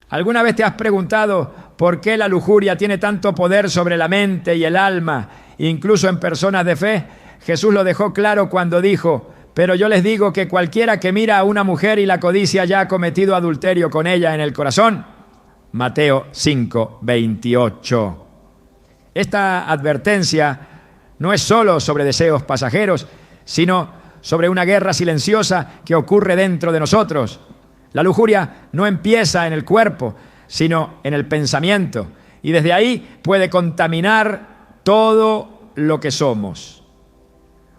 ¿Alguna vez te has preguntado por qué la lujuria tiene tanto poder sobre la mente y el alma, incluso en personas de fe? Jesús lo dejó claro cuando dijo: pero yo les digo que cualquiera que mira a una mujer y la codicia ya ha cometido adulterio con ella en el corazón. Mateo 5:28. Esta advertencia no es solo sobre deseos pasajeros, sino sobre una guerra silenciosa que ocurre dentro de nosotros. La lujuria no empieza en el cuerpo, sino en el pensamiento, y desde ahí puede contaminar todo lo que somos.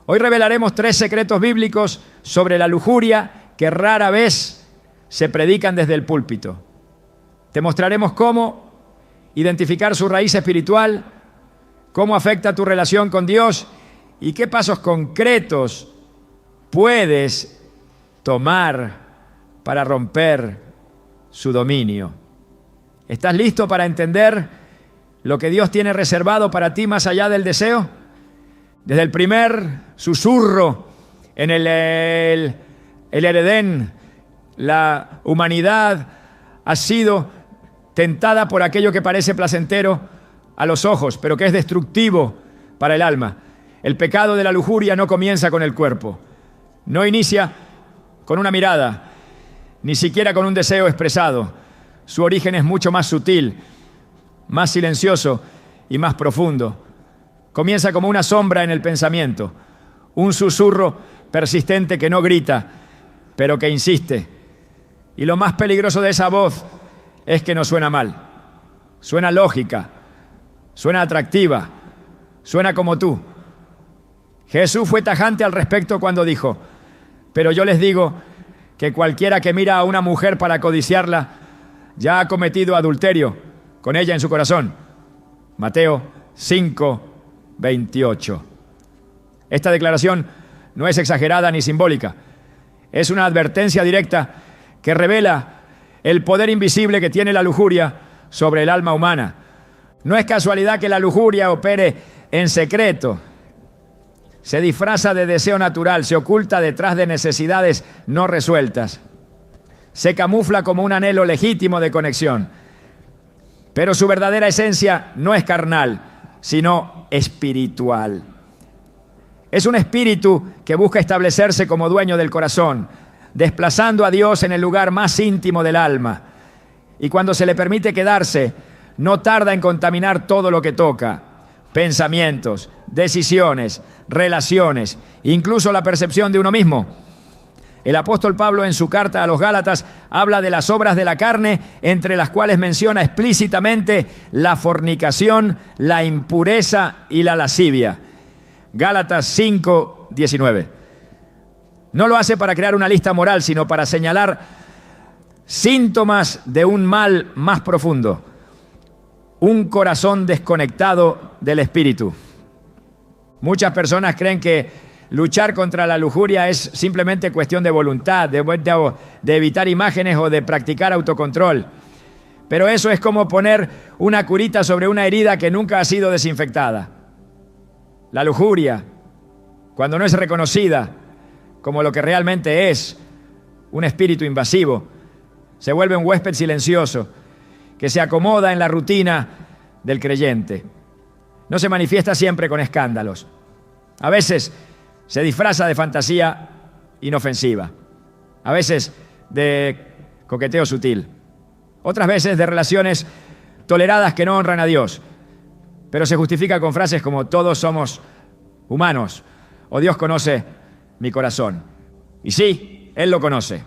Hoy revelaremos 3 secretos bíblicos sobre la lujuria que rara vez se predican desde el púlpito. Te mostraremos cómo identificar su raíz espiritual, cómo afecta tu relación con Dios y qué pasos concretos puedes tomar para romper su dominio. ¿Estás listo para entender lo que Dios tiene reservado para ti más allá del deseo? Desde el primer susurro en el Edén, la humanidad ha sido tentada por aquello que parece placentero a los ojos, pero que es destructivo para el alma. El pecado de la lujuria no comienza con el cuerpo, no inicia con una mirada, ni siquiera con un deseo expresado. Su origen es mucho más sutil, más silencioso y más profundo. Comienza como una sombra en el pensamiento, un susurro persistente que no grita, pero que insiste. Y lo más peligroso de esa voz es que no suena mal, suena lógica, suena atractiva, suena como tú. Jesús fue tajante al respecto cuando dijo: pero yo les digo que cualquiera que mira a una mujer para codiciarla ya ha cometido adulterio con ella en su corazón. Mateo 5:28. Esta declaración no es exagerada ni simbólica. Es una advertencia directa que revela el poder invisible que tiene la lujuria sobre el alma humana. No es casualidad que la lujuria opere en secreto. Se disfraza de deseo natural, se oculta detrás de necesidades no resueltas. Se camufla como un anhelo legítimo de conexión. Pero su verdadera esencia no es carnal, sino espiritual. Es un espíritu que busca establecerse como dueño del corazón, desplazando a Dios en el lugar más íntimo del alma. Y cuando se le permite quedarse, no tarda en contaminar todo lo que toca: pensamientos, decisiones, relaciones, incluso la percepción de uno mismo. El apóstol Pablo, en su carta a los Gálatas, habla de las obras de la carne, entre las cuales menciona explícitamente la fornicación, la impureza y la lascivia. Gálatas 5:19. No lo hace para crear una lista moral, sino para señalar síntomas de un mal más profundo: un corazón desconectado del espíritu. Muchas personas creen que luchar contra la lujuria es simplemente cuestión de voluntad, de evitar imágenes o de practicar autocontrol. Pero eso es como poner una curita sobre una herida que nunca ha sido desinfectada. La lujuria, cuando no es reconocida como lo que realmente es, un espíritu invasivo, se vuelve un huésped silencioso que se acomoda en la rutina del creyente. No se manifiesta siempre con escándalos. A veces se disfraza de fantasía inofensiva, a veces de coqueteo sutil, otras veces de relaciones toleradas que no honran a Dios, pero se justifica con frases como: todos somos humanos, o Dios conoce mi corazón. Y sí, Él lo conoce,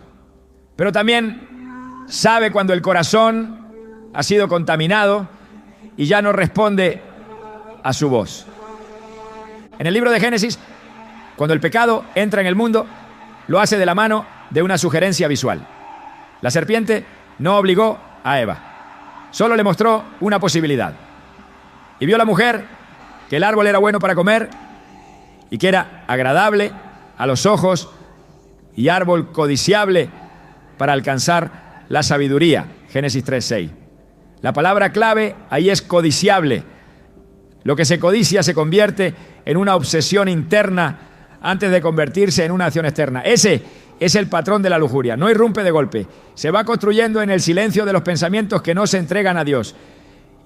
pero también sabe cuando el corazón ha sido contaminado y ya no responde a su voz. En el libro de Génesis, cuando el pecado entra en el mundo, lo hace de la mano de una sugerencia visual. La serpiente no obligó a Eva, solo le mostró una posibilidad. Y vio la mujer que el árbol era bueno para comer y que era agradable a los ojos y árbol codiciable para alcanzar la sabiduría. Génesis 3:6. La palabra clave ahí es codiciable. Lo que se codicia se convierte en una obsesión interna antes de convertirse en una acción externa. Ese es el patrón de la lujuria. No irrumpe de golpe. Se va construyendo en el silencio de los pensamientos que no se entregan a Dios.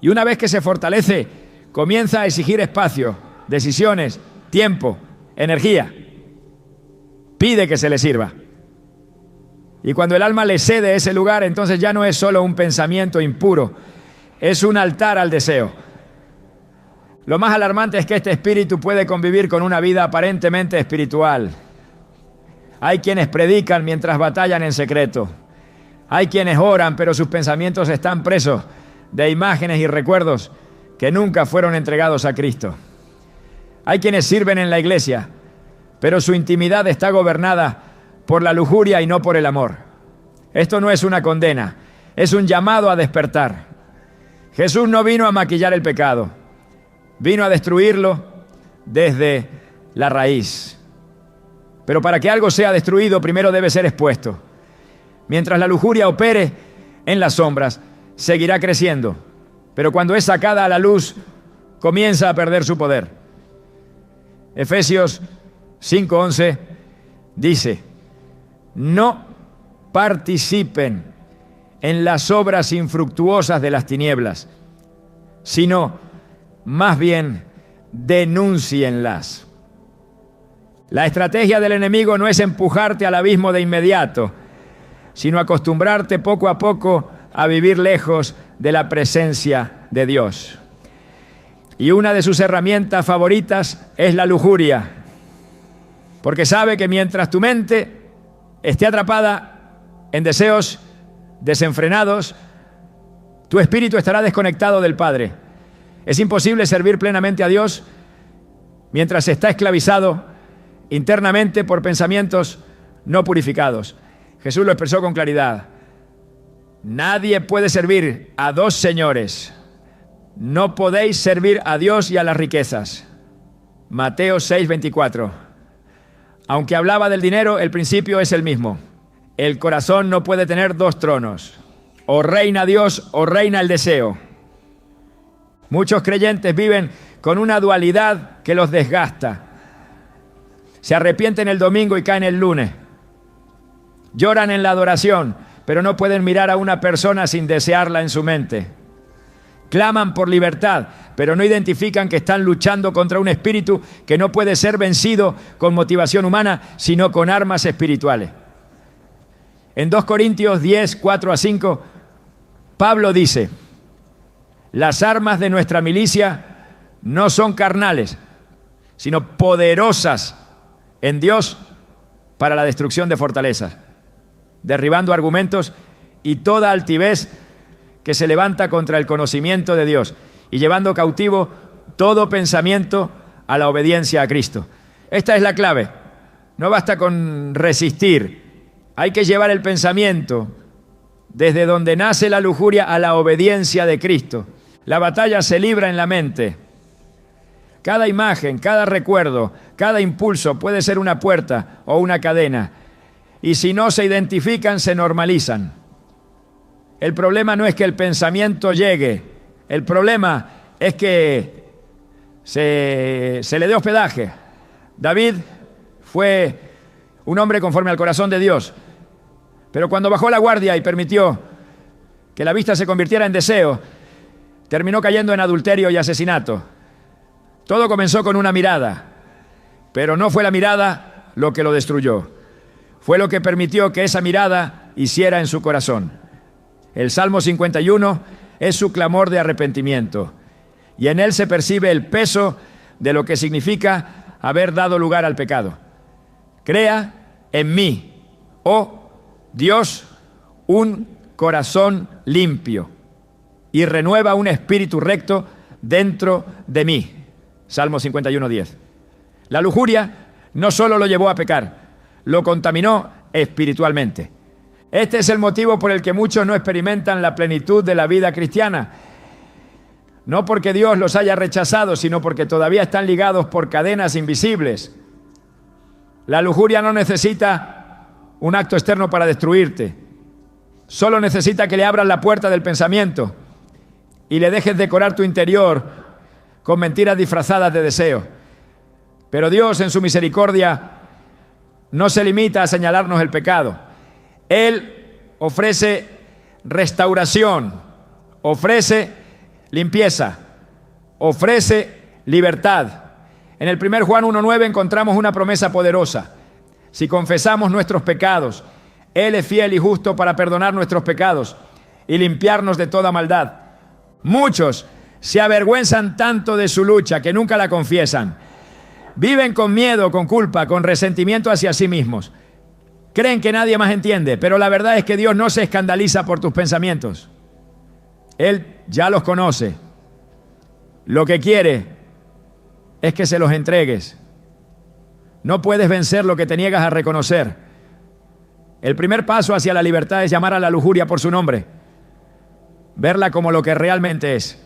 Y una vez que se fortalece, comienza a exigir espacio, decisiones, tiempo, energía. Pide que se le sirva. Y cuando el alma le cede ese lugar, entonces ya no es solo un pensamiento impuro, es un altar al deseo. Lo más alarmante es que este espíritu puede convivir con una vida aparentemente espiritual. Hay quienes predican mientras batallan en secreto. Hay quienes oran, pero sus pensamientos están presos de imágenes y recuerdos que nunca fueron entregados a Cristo. Hay quienes sirven en la iglesia, pero su intimidad está gobernada por la lujuria y no por el amor. Esto no es una condena, es un llamado a despertar. Jesús no vino a maquillar el pecado, vino a destruirlo desde la raíz. Pero para que algo sea destruido, primero debe ser expuesto. Mientras la lujuria opere en las sombras, seguirá creciendo. Pero cuando es sacada a la luz, comienza a perder su poder. Efesios 5:11 dice: no participen en las obras infructuosas de las tinieblas, sino más bien denúncienlas. La estrategia del enemigo no es empujarte al abismo de inmediato, sino acostumbrarte poco a poco a vivir lejos de la presencia de Dios. Y una de sus herramientas favoritas es la lujuria, porque sabe que mientras tu mente esté atrapada en deseos desenfrenados, tu espíritu estará desconectado del Padre. Es imposible servir plenamente a Dios mientras está esclavizado internamente por pensamientos no purificados. Jesús lo expresó con claridad: nadie puede servir a dos señores. No podéis servir a Dios y a las riquezas. Mateo 6:24. Aunque hablaba del dinero, el principio es el mismo. El corazón no puede tener dos tronos. O reina Dios o reina el deseo. Muchos creyentes viven con una dualidad que los desgasta. Se arrepienten el domingo y caen el lunes. Lloran en la adoración, pero no pueden mirar a una persona sin desearla en su mente. Claman por libertad, pero no identifican que están luchando contra un espíritu que no puede ser vencido con motivación humana, sino con armas espirituales. En 2 Corintios 10, 4-5, Pablo dice: las armas de nuestra milicia no son carnales, sino poderosas en Dios para la destrucción de fortalezas, derribando argumentos y toda altivez que se levanta contra el conocimiento de Dios y llevando cautivo todo pensamiento a la obediencia a Cristo. Esta es la clave. No basta con resistir. Hay que llevar el pensamiento desde donde nace la lujuria a la obediencia de Cristo. La batalla se libra en la mente. Cada imagen, cada recuerdo, cada impulso puede ser una puerta o una cadena. Y si no se identifican, se normalizan. El problema no es que el pensamiento llegue. El problema es que se le dé hospedaje. David fue un hombre conforme al corazón de Dios. Pero cuando bajó la guardia y permitió que la vista se convirtiera en deseo, terminó cayendo en adulterio y asesinato. Todo comenzó con una mirada, pero no fue la mirada lo que lo destruyó. Fue lo que permitió que esa mirada hiciera en su corazón. El Salmo 51 es su clamor de arrepentimiento, y en él se percibe el peso de lo que significa haber dado lugar al pecado. Crea en mí, oh Dios, un corazón limpio y renueva un espíritu recto dentro de mí. Salmo 51:10. La lujuria no solo lo llevó a pecar, lo contaminó espiritualmente. Este es el motivo por el que muchos no experimentan la plenitud de la vida cristiana. No porque Dios los haya rechazado, sino porque todavía están ligados por cadenas invisibles. La lujuria no necesita un acto externo para destruirte. Solo necesita que le abras la puerta del pensamiento y le dejes decorar tu interior con mentiras disfrazadas de deseo. Pero Dios, en su misericordia, no se limita a señalarnos el pecado. Él ofrece restauración, ofrece limpieza, ofrece libertad. En el 1 Juan 1:9 encontramos una promesa poderosa. Si confesamos nuestros pecados, Él es fiel y justo para perdonar nuestros pecados y limpiarnos de toda maldad. Muchos se avergüenzan tanto de su lucha que nunca la confiesan. Viven con miedo, con culpa, con resentimiento hacia sí mismos. Creen que nadie más entiende, pero la verdad es que Dios no se escandaliza por tus pensamientos. Él ya los conoce. Lo que quiere es que se los entregues. No puedes vencer lo que te niegas a reconocer. El primer paso hacia la libertad es llamar a la lujuria por su nombre. Verla como lo que realmente es.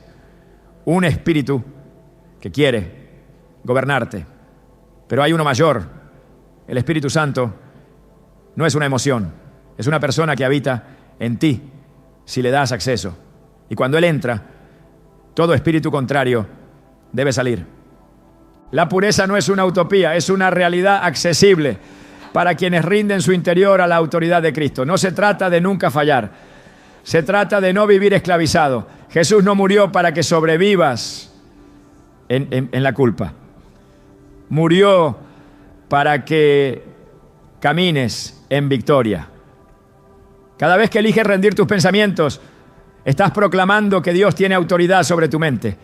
Un espíritu que quiere gobernarte. Pero hay uno mayor. El Espíritu Santo no es una emoción. Es una persona que habita en ti si le das acceso. Y cuando Él entra, todo espíritu contrario debe salir. La pureza no es una utopía, es una realidad accesible para quienes rinden su interior a la autoridad de Cristo. No se trata de nunca fallar, se trata de no vivir esclavizado. Jesús no murió para que sobrevivas en la culpa. Murió para que camines en victoria. Cada vez que eliges rendir tus pensamientos, estás proclamando que Dios tiene autoridad sobre tu mente.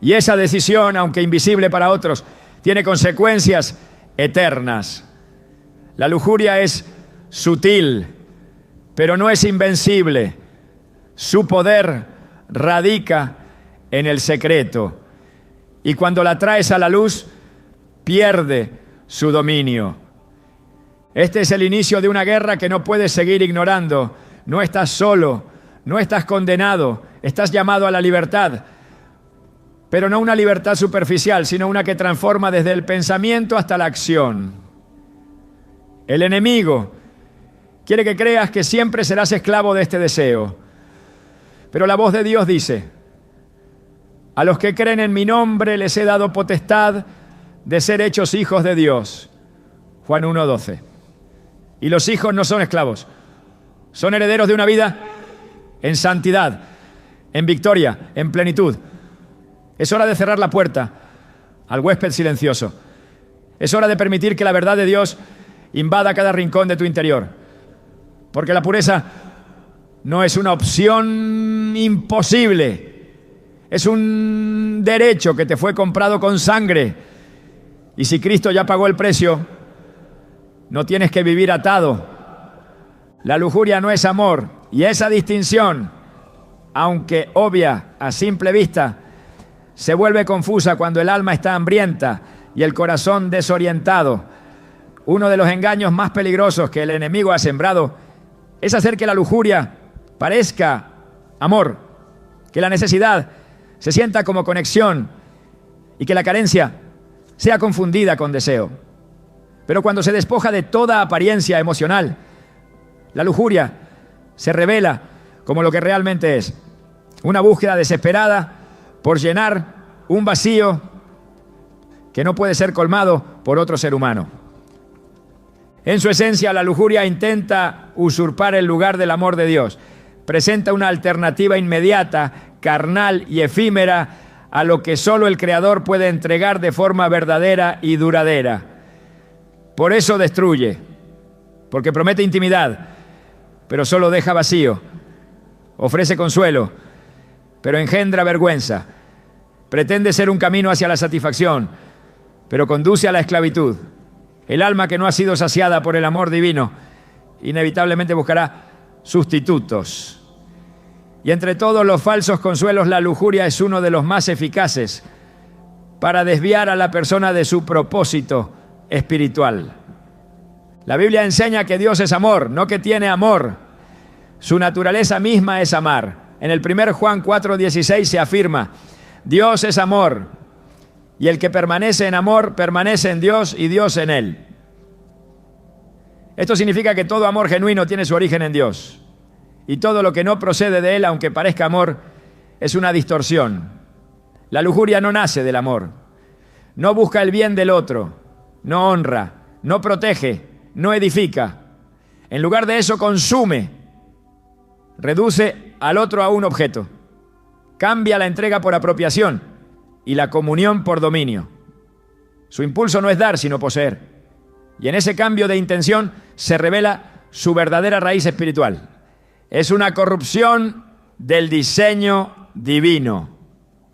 Y esa decisión, aunque invisible para otros, tiene consecuencias eternas. La lujuria es sutil, pero no es invencible. Su poder radica en el secreto. Y cuando la traes a la luz, pierde su dominio. Este es el inicio de una guerra que no puedes seguir ignorando. No estás solo, no estás condenado, estás llamado a la libertad. Pero no una libertad superficial, sino una que transforma desde el pensamiento hasta la acción. El enemigo quiere que creas que siempre serás esclavo de este deseo. Pero la voz de Dios dice: a los que creen en mi nombre les he dado potestad de ser hechos hijos de Dios. Juan 1:12. Y los hijos no son esclavos, son herederos de una vida en santidad, en victoria, en plenitud. Es hora de cerrar la puerta al huésped silencioso. Es hora de permitir que la verdad de Dios invada cada rincón de tu interior. Porque la pureza no es una opción imposible. Es un derecho que te fue comprado con sangre. Y si Cristo ya pagó el precio, no tienes que vivir atado. La lujuria no es amor. Y esa distinción, aunque obvia a simple vista, se vuelve confusa cuando el alma está hambrienta y el corazón desorientado. Uno de los engaños más peligrosos que el enemigo ha sembrado es hacer que la lujuria parezca amor, que la necesidad se sienta como conexión y que la carencia sea confundida con deseo. Pero cuando se despoja de toda apariencia emocional, la lujuria se revela como lo que realmente es: una búsqueda desesperada por llenar un vacío que no puede ser colmado por otro ser humano. En su esencia, la lujuria intenta usurpar el lugar del amor de Dios. Presenta una alternativa inmediata, carnal y efímera a lo que solo el Creador puede entregar de forma verdadera y duradera. Por eso destruye, porque promete intimidad, pero solo deja vacío. Ofrece consuelo, pero engendra vergüenza. Pretende ser un camino hacia la satisfacción, pero conduce a la esclavitud. El alma que no ha sido saciada por el amor divino inevitablemente buscará sustitutos. Y entre todos los falsos consuelos, la lujuria es uno de los más eficaces para desviar a la persona de su propósito espiritual. La Biblia enseña que Dios es amor, no que tiene amor. Su naturaleza misma es amar. En el 1 Juan 4:16 se afirma: Dios es amor, y el que permanece en amor permanece en Dios y Dios en él. Esto significa que todo amor genuino tiene su origen en Dios, y todo lo que no procede de él, aunque parezca amor, es una distorsión. La lujuria no nace del amor, no busca el bien del otro, no honra, no protege, no edifica. En lugar de eso, consume. Reduce al otro a un objeto. Cambia la entrega por apropiación y la comunión por dominio. Su impulso no es dar, sino poseer. Y en ese cambio de intención se revela su verdadera raíz espiritual. Es una corrupción del diseño divino,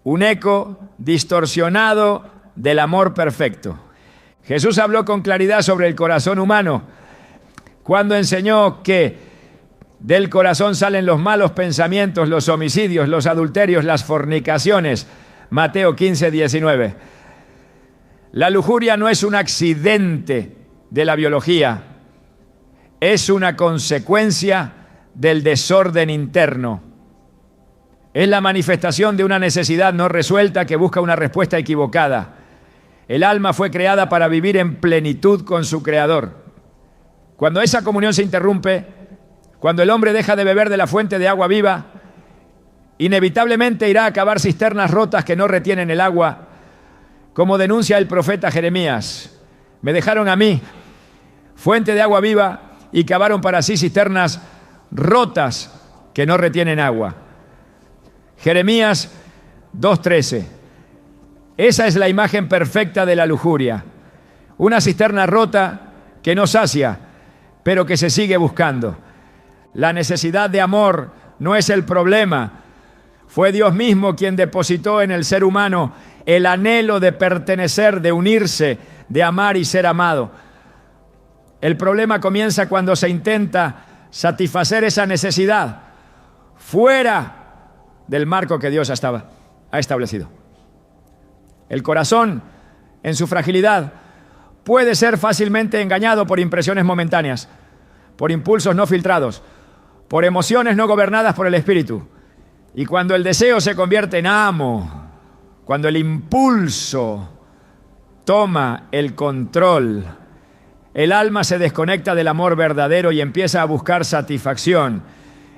un eco distorsionado del amor perfecto. Jesús habló con claridad sobre el corazón humano cuando enseñó que del corazón salen los malos pensamientos, los homicidios, los adulterios, las fornicaciones. Mateo 15:19. La lujuria no es un accidente de la biología, es una consecuencia del desorden interno. Es la manifestación de una necesidad no resuelta que busca una respuesta equivocada. El alma fue creada para vivir en plenitud con su Creador. Cuando esa comunión se interrumpe, cuando el hombre deja de beber de la fuente de agua viva, inevitablemente irá a cavar cisternas rotas que no retienen el agua, como denuncia el profeta Jeremías. Me dejaron a mí, fuente de agua viva, y cavaron para sí cisternas rotas que no retienen agua. Jeremías 2:13. Esa es la imagen perfecta de la lujuria. Una cisterna rota que no sacia, pero que se sigue buscando. La necesidad de amor no es el problema. Fue Dios mismo quien depositó en el ser humano el anhelo de pertenecer, de unirse, de amar y ser amado. El problema comienza cuando se intenta satisfacer esa necesidad fuera del marco que Dios ha establecido. El corazón, en su fragilidad, puede ser fácilmente engañado por impresiones momentáneas, por impulsos no filtrados, por emociones no gobernadas por el espíritu. Y cuando el deseo se convierte en amo, cuando el impulso toma el control, el alma se desconecta del amor verdadero y empieza a buscar satisfacción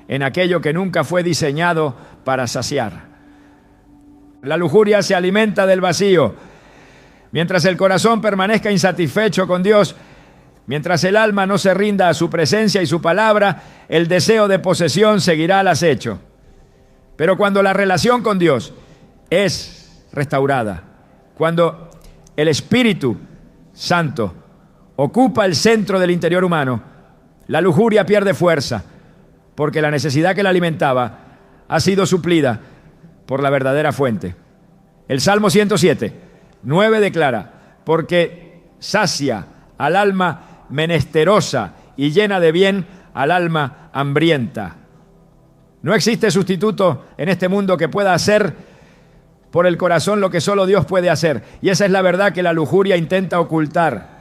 en aquello que nunca fue diseñado para saciar. La lujuria se alimenta del vacío. Mientras el corazón permanezca insatisfecho con Dios, mientras el alma no se rinda a su presencia y su palabra, el deseo de posesión seguirá al acecho. Pero cuando la relación con Dios es restaurada, cuando el Espíritu Santo ocupa el centro del interior humano, la lujuria pierde fuerza, porque la necesidad que la alimentaba ha sido suplida por la verdadera fuente. El Salmo 107:9 declara: porque sacia al alma menesterosa y llena de bien al alma hambrienta. No existe sustituto en este mundo que pueda hacer por el corazón lo que solo Dios puede hacer. Y esa es la verdad que la lujuria intenta ocultar.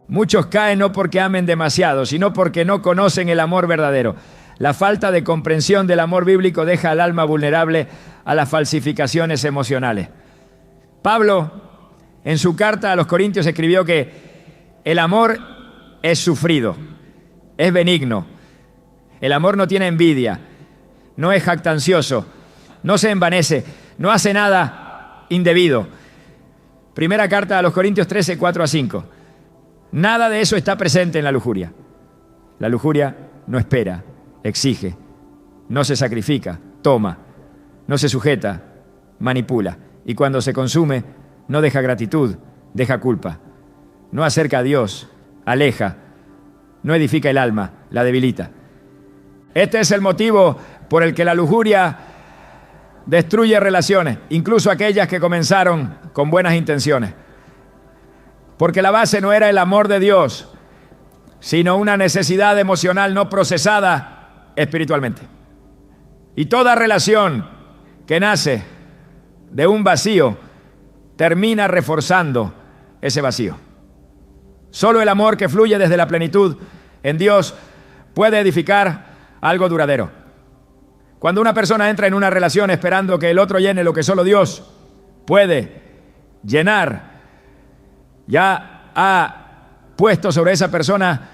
Muchos caen no porque amen demasiado, sino porque no conocen el amor verdadero. La falta de comprensión del amor bíblico deja al alma vulnerable a las falsificaciones emocionales. Pablo, en su carta a los Corintios, escribió que el amor es sufrido, es benigno. El amor no tiene envidia, no es jactancioso, no se envanece, no hace nada indebido. Primera carta a los Corintios 13, 4-5. Nada de eso está presente en la lujuria. La lujuria no espera, exige, no se sacrifica, toma, no se sujeta, manipula. Y cuando se consume, no deja gratitud, deja culpa. No acerca a Dios, aleja, no edifica el alma, la debilita. Este es el motivo por el que la lujuria destruye relaciones, incluso aquellas que comenzaron con buenas intenciones. Porque la base no era el amor de Dios, sino una necesidad emocional no procesada espiritualmente. Y toda relación que nace de un vacío termina reforzando ese vacío. Solo el amor que fluye desde la plenitud en Dios puede edificar algo duradero. Cuando una persona entra en una relación esperando que el otro llene lo que solo Dios puede llenar, ya ha puesto sobre esa persona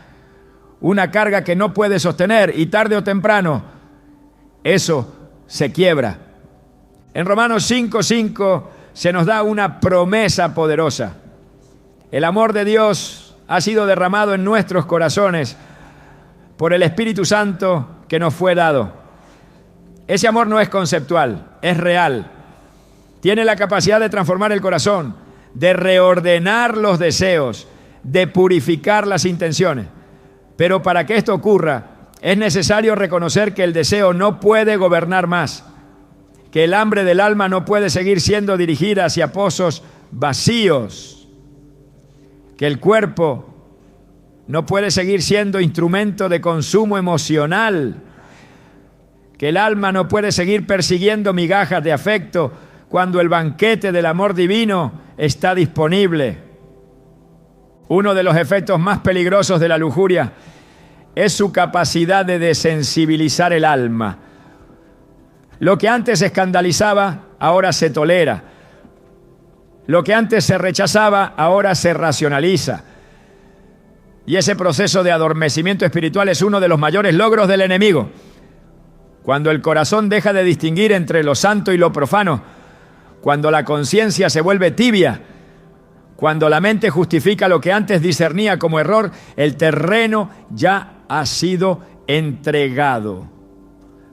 una carga que no puede sostener, y tarde o temprano eso se quiebra. En Romanos 5:5 se nos da una promesa poderosa. El amor de Dios ha sido derramado en nuestros corazones por el Espíritu Santo que nos fue dado. Ese amor no es conceptual, es real. Tiene la capacidad de transformar el corazón, de reordenar los deseos, de purificar las intenciones. Pero para que esto ocurra, es necesario reconocer que el deseo no puede gobernar más, que el hambre del alma no puede seguir siendo dirigida hacia pozos vacíos, que el cuerpo no puede seguir siendo instrumento de consumo emocional, que el alma no puede seguir persiguiendo migajas de afecto cuando el banquete del amor divino está disponible. Uno de los efectos más peligrosos de la lujuria es su capacidad de desensibilizar el alma. Lo que antes escandalizaba, ahora se tolera. Lo que antes se rechazaba, ahora se racionaliza. Y ese proceso de adormecimiento espiritual es uno de los mayores logros del enemigo. Cuando el corazón deja de distinguir entre lo santo y lo profano, cuando la conciencia se vuelve tibia, cuando la mente justifica lo que antes discernía como error, el terreno ya ha sido entregado.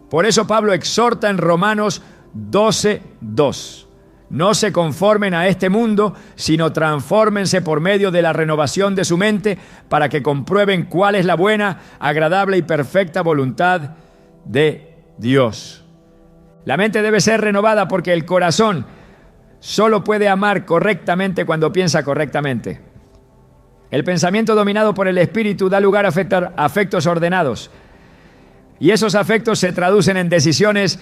Por eso Pablo exhorta en Romanos 12:2. No se conformen a este mundo, sino transfórmense por medio de la renovación de su mente para que comprueben cuál es la buena, agradable y perfecta voluntad de Dios. La mente debe ser renovada porque el corazón solo puede amar correctamente cuando piensa correctamente. El pensamiento dominado por el espíritu da lugar a afectos ordenados. Y esos afectos se traducen en decisiones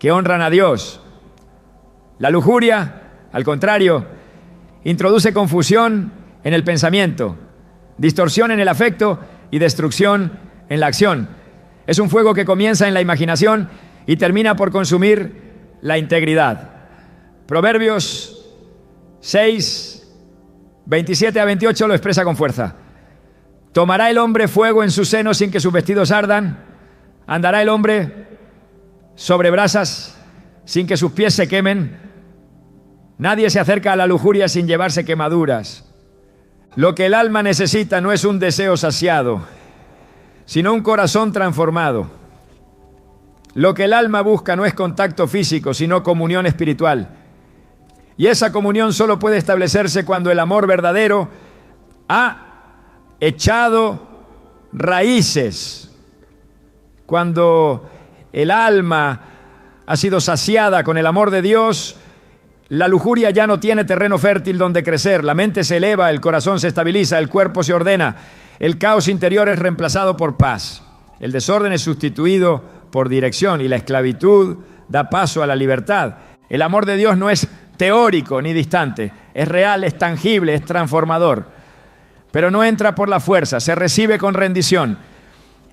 que honran a Dios. La lujuria, al contrario, introduce confusión en el pensamiento, distorsión en el afecto y destrucción en la acción. Es un fuego que comienza en la imaginación y termina por consumir la integridad. Proverbios 6, 27 a 28 lo expresa con fuerza. ¿Tomará el hombre fuego en su seno sin que sus vestidos ardan? ¿Andará el hombre sobre brasas sin que sus pies se quemen? Nadie se acerca a la lujuria sin llevarse quemaduras. Lo que el alma necesita no es un deseo saciado, sino un corazón transformado. Lo que el alma busca no es contacto físico, sino comunión espiritual. Y esa comunión solo puede establecerse cuando el amor verdadero ha echado raíces, cuando el alma ha sido saciada con el amor de Dios. La lujuria ya no tiene terreno fértil donde crecer, la mente se eleva, el corazón se estabiliza, el cuerpo se ordena, el caos interior es reemplazado por paz, el desorden es sustituido por dirección y la esclavitud da paso a la libertad. El amor de Dios no es teórico ni distante, es real, es tangible, es transformador, pero no entra por la fuerza, se recibe con rendición.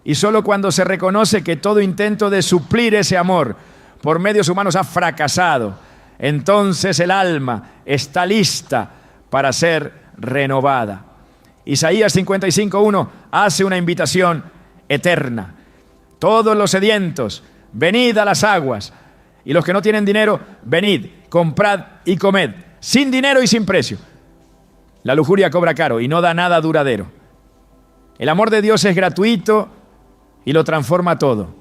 Y solo cuando se reconoce que todo intento de suplir ese amor por medios humanos ha fracasado, entonces el alma está lista para ser renovada. Isaías 55:1 hace una invitación eterna. Todos los sedientos, venid a las aguas, y los que no tienen dinero, venid, comprad y comed, sin dinero y sin precio. La lujuria cobra caro y no da nada duradero. El amor de Dios es gratuito y lo transforma todo.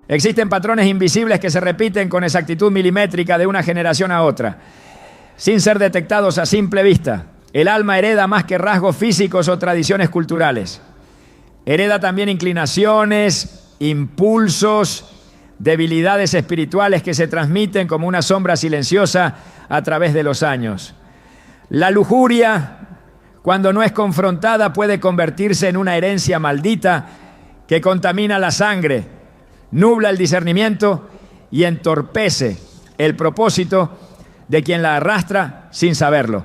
Existen patrones invisibles que se repiten con exactitud milimétrica de una generación a otra, sin ser detectados a simple vista. El alma hereda más que rasgos físicos o tradiciones culturales. Hereda también inclinaciones, impulsos, debilidades espirituales que se transmiten como una sombra silenciosa a través de los años. La lujuria, cuando no es confrontada, puede convertirse en una herencia maldita que contamina la sangre, nubla el discernimiento y entorpece el propósito de quien la arrastra sin saberlo.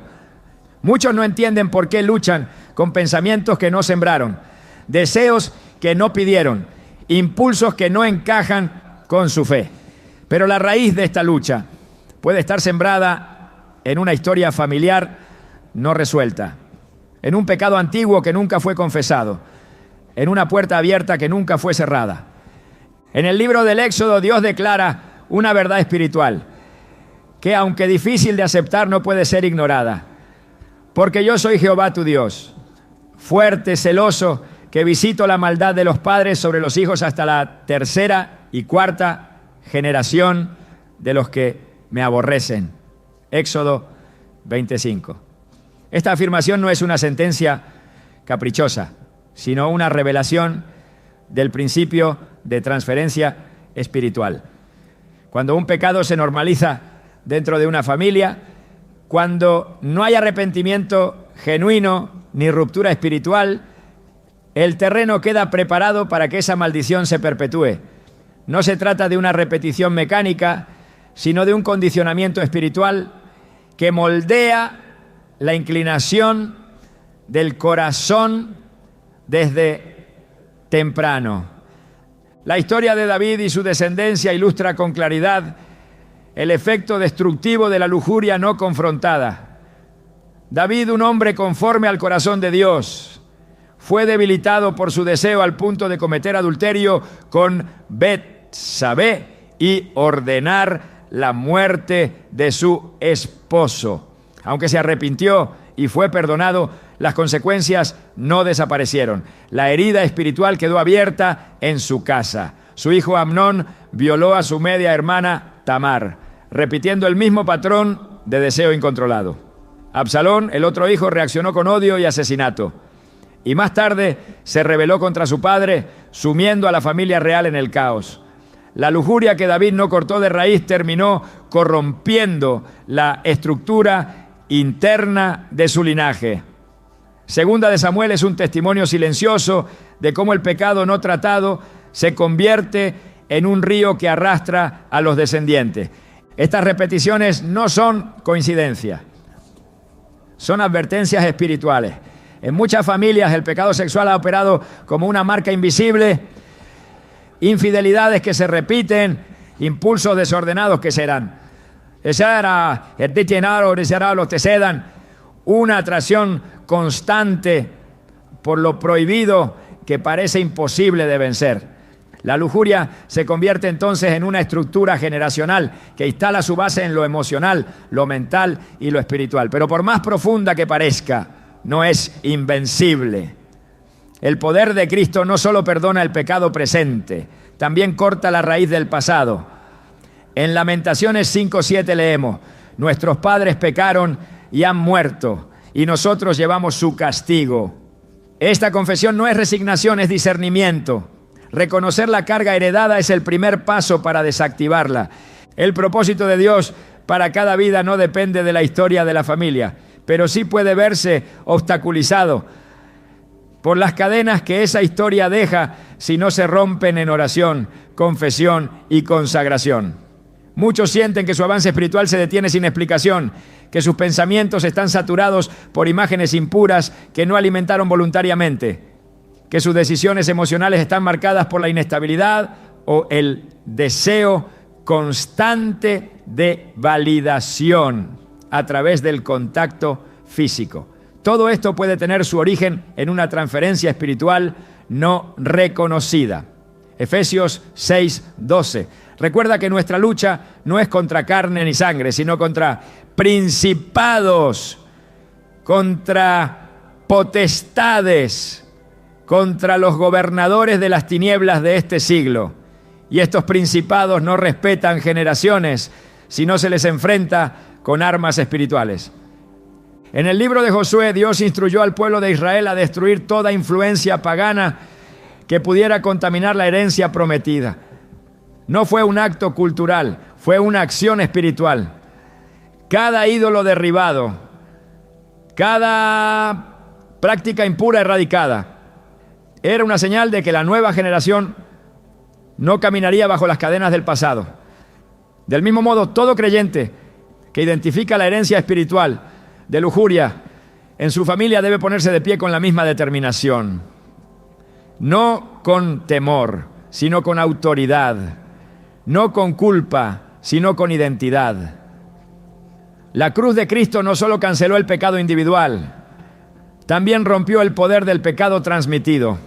Muchos no entienden por qué luchan con pensamientos que no sembraron, deseos que no pidieron, impulsos que no encajan con su fe. Pero la raíz de esta lucha puede estar sembrada en una historia familiar no resuelta, en un pecado antiguo que nunca fue confesado, en una puerta abierta que nunca fue cerrada. En el libro del Éxodo, Dios declara una verdad espiritual que, aunque difícil de aceptar, no puede ser ignorada. Porque yo soy Jehová tu Dios, fuerte, celoso, que visito la maldad de los padres sobre los hijos hasta la tercera y cuarta generación de los que me aborrecen. Éxodo 25. Esta afirmación no es una sentencia caprichosa, sino una revelación del principio de transferencia espiritual. Cuando un pecado se normaliza dentro de una familia, cuando no hay arrepentimiento genuino ni ruptura espiritual, el terreno queda preparado para que esa maldición se perpetúe. No se trata de una repetición mecánica, sino de un condicionamiento espiritual que moldea la inclinación del corazón desde temprano. La historia de David y su descendencia ilustra con claridad el efecto destructivo de la lujuria no confrontada. David, un hombre conforme al corazón de Dios, fue debilitado por su deseo al punto de cometer adulterio con Betsabé y ordenar la muerte de su esposo. Aunque se arrepintió y fue perdonado, las consecuencias no desaparecieron. La herida espiritual quedó abierta en su casa. Su hijo Amnón violó a su media hermana Tamar, repitiendo el mismo patrón de deseo incontrolado. Absalón, el otro hijo, reaccionó con odio y asesinato. Y más tarde se rebeló contra su padre, sumiendo a la familia real en el caos. La lujuria que David no cortó de raíz terminó corrompiendo la estructura interna de su linaje. Segunda de Samuel es un testimonio silencioso de cómo el pecado no tratado se convierte en un río que arrastra a los descendientes. Estas repeticiones no son coincidencia, son advertencias espirituales. En muchas familias el pecado sexual ha operado como una marca invisible, infidelidades que se repiten, impulsos desordenados que serán. Una atracción constante por lo prohibido que parece imposible de vencer. La lujuria se convierte entonces en una estructura generacional que instala su base en lo emocional, lo mental y lo espiritual. Pero por más profunda que parezca, no es invencible. El poder de Cristo no solo perdona el pecado presente, también corta la raíz del pasado. En Lamentaciones 5:7 leemos: nuestros padres pecaron y han muerto, y nosotros llevamos su castigo. Esta confesión no es resignación, es discernimiento. Reconocer la carga heredada es el primer paso para desactivarla. El propósito de Dios para cada vida no depende de la historia de la familia, pero sí puede verse obstaculizado por las cadenas que esa historia deja si no se rompen en oración, confesión y consagración. Muchos sienten que su avance espiritual se detiene sin explicación, que sus pensamientos están saturados por imágenes impuras que no alimentaron voluntariamente, que sus decisiones emocionales están marcadas por la inestabilidad o el deseo constante de validación a través del contacto físico. Todo esto puede tener su origen en una transferencia espiritual no reconocida. Efesios 6:12. Recuerda que nuestra lucha no es contra carne ni sangre, sino contra principados, contra potestades, contra los gobernadores de las tinieblas de este siglo. Y estos principados no respetan generaciones, sino se les enfrenta con armas espirituales. En el libro de Josué, Dios instruyó al pueblo de Israel a destruir toda influencia pagana que pudiera contaminar la herencia prometida. No fue un acto cultural, fue una acción espiritual. Cada ídolo derribado, cada práctica impura erradicada, era una señal de que la nueva generación no caminaría bajo las cadenas del pasado. Del mismo modo, todo creyente que identifica la herencia espiritual de lujuria en su familia debe ponerse de pie con la misma determinación. No con temor, sino con autoridad. No con culpa, sino con identidad. La cruz de Cristo no solo canceló el pecado individual, también rompió el poder del pecado transmitido.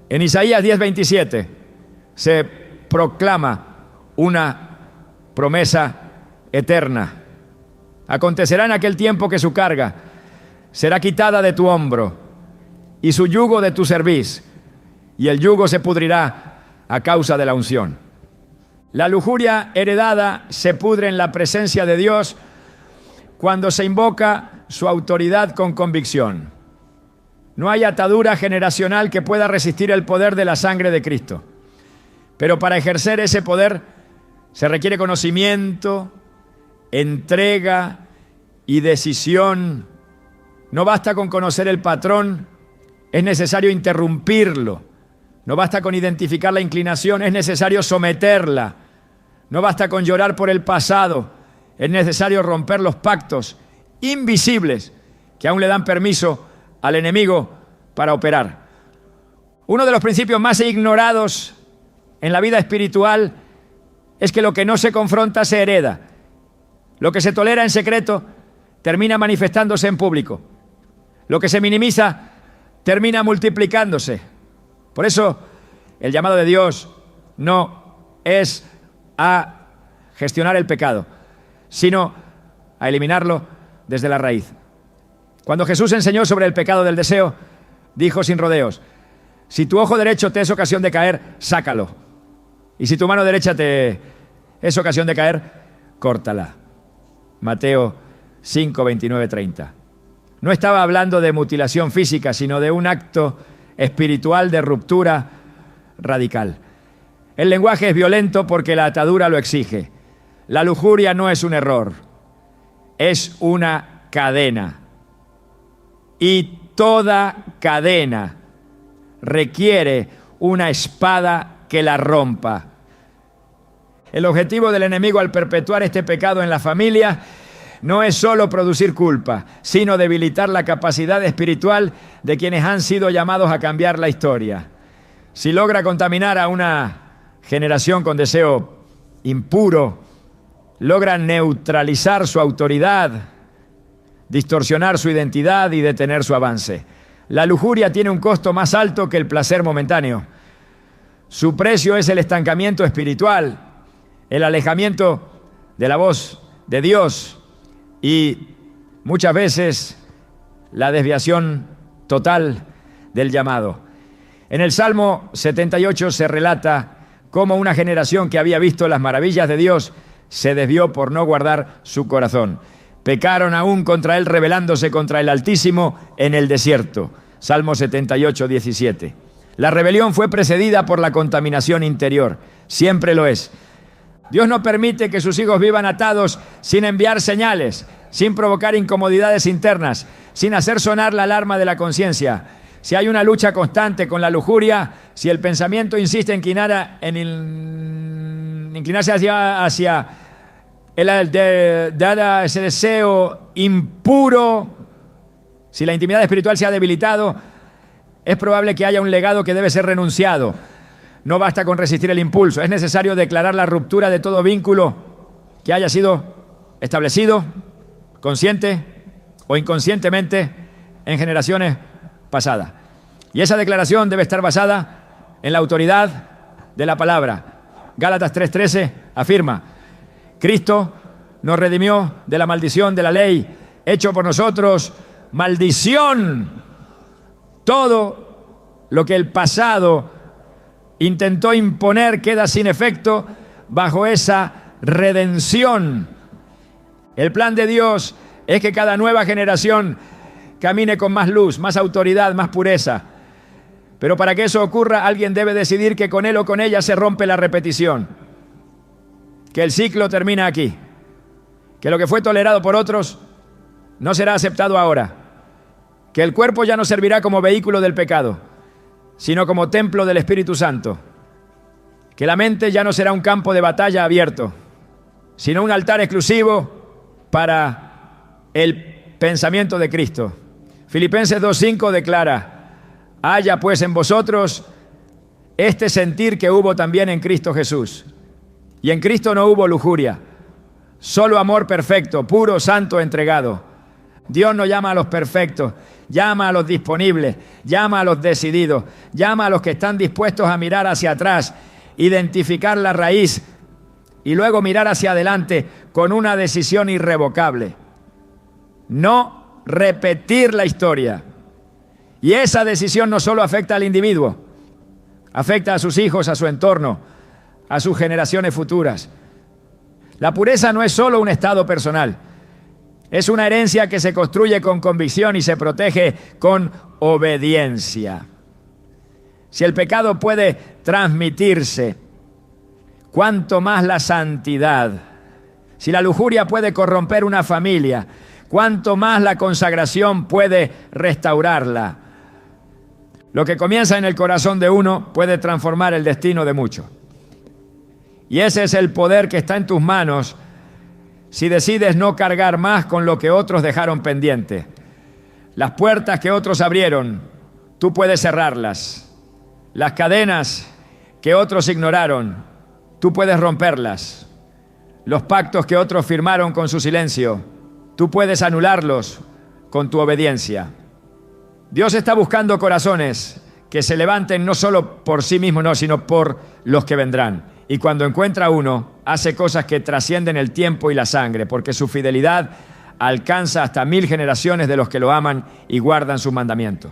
En Isaías 10:27 se proclama una promesa eterna. Acontecerá en aquel tiempo que su carga será quitada de tu hombro y su yugo de tu cerviz, y el yugo se pudrirá a causa de la unción. La lujuria heredada se pudre en la presencia de Dios cuando se invoca su autoridad con convicción. No hay atadura generacional que pueda resistir el poder de la sangre de Cristo. Pero para ejercer ese poder se requiere conocimiento, entrega y decisión. No basta con conocer el patrón, es necesario interrumpirlo. No basta con identificar la inclinación, es necesario someterla. No basta con llorar por el pasado, es necesario romper los pactos invisibles que aún le dan permiso al enemigo para operar. Uno de los principios más ignorados en la vida espiritual es que lo que no se confronta se hereda. Lo que se tolera en secreto termina manifestándose en público. Lo que se minimiza termina multiplicándose. Por eso, el llamado de Dios no es a gestionar el pecado, sino a eliminarlo desde la raíz. Cuando Jesús enseñó sobre el pecado del deseo, dijo sin rodeos: si tu ojo derecho te es ocasión de caer, sácalo. Y si tu mano derecha te es ocasión de caer, córtala. Mateo 5, 29, 30. No estaba hablando de mutilación física, sino de un acto espiritual de ruptura radical. El lenguaje es violento porque la atadura lo exige. La lujuria no es un error, es una cadena. Y toda cadena requiere una espada que la rompa. El objetivo del enemigo al perpetuar este pecado en la familia no es solo producir culpa, sino debilitar la capacidad espiritual de quienes han sido llamados a cambiar la historia. Si logra contaminar a una generación con deseo impuro, logra neutralizar su autoridad, distorsionar su identidad y detener su avance. La lujuria tiene un costo más alto que el placer momentáneo. Su precio es el estancamiento espiritual, el alejamiento de la voz de Dios y muchas veces la desviación total del llamado. En el Salmo 78 se relata cómo una generación que había visto las maravillas de Dios se desvió por no guardar su corazón. Pecaron aún contra él, rebelándose contra el Altísimo en el desierto. Salmo 78, 17. La rebelión fue precedida por la contaminación interior. Siempre lo es. Dios no permite que sus hijos vivan atados sin enviar señales, sin provocar incomodidades internas, sin hacer sonar la alarma de la conciencia. Si hay una lucha constante con la lujuria, si el pensamiento insiste en inclinarse hacia ese deseo impuro, si la intimidad espiritual se ha debilitado, es probable que haya un legado que debe ser renunciado. No basta con resistir el impulso, es necesario declarar la ruptura de todo vínculo que haya sido establecido, consciente o inconscientemente, en generaciones pasadas. Y esa declaración debe estar basada en la autoridad de la palabra. Gálatas 3:13 afirma: Cristo nos redimió de la maldición de la ley, hecho por nosotros maldición. Todo lo que el pasado intentó imponer queda sin efecto bajo esa redención. El plan de Dios es que cada nueva generación camine con más luz, más autoridad, más pureza. Pero para que eso ocurra, alguien debe decidir que con él o con ella se rompe la repetición, que el ciclo termina aquí, que lo que fue tolerado por otros no será aceptado ahora, que el cuerpo ya no servirá como vehículo del pecado, sino como templo del Espíritu Santo, que la mente ya no será un campo de batalla abierto, sino un altar exclusivo para el pensamiento de Cristo. Filipenses 2:5 declara: haya pues en vosotros este sentir que hubo también en Cristo Jesús. Y en Cristo no hubo lujuria, solo amor perfecto, puro, santo, entregado. Dios no llama a los perfectos, llama a los disponibles, llama a los decididos, llama a los que están dispuestos a mirar hacia atrás, identificar la raíz y luego mirar hacia adelante con una decisión irrevocable. No repetir la historia. Y esa decisión no solo afecta al individuo, afecta a sus hijos, a su entorno, a sus generaciones futuras. La pureza no es solo un estado personal, es una herencia que se construye con convicción y se protege con obediencia. Si el pecado puede transmitirse, cuánto más la santidad. Si la lujuria puede corromper una familia, cuánto más la consagración puede restaurarla. Lo que comienza en el corazón de uno puede transformar el destino de muchos. Y ese es el poder que está en tus manos si decides no cargar más con lo que otros dejaron pendiente. Las puertas que otros abrieron, tú puedes cerrarlas. Las cadenas que otros ignoraron, tú puedes romperlas. Los pactos que otros firmaron con su silencio, tú puedes anularlos con tu obediencia. Dios está buscando corazones que se levanten no solo por sí mismos, no, sino por los que vendrán. Y cuando encuentra uno, hace cosas que trascienden el tiempo y la sangre, porque su fidelidad alcanza hasta 1000 generaciones de los que lo aman y guardan sus mandamientos.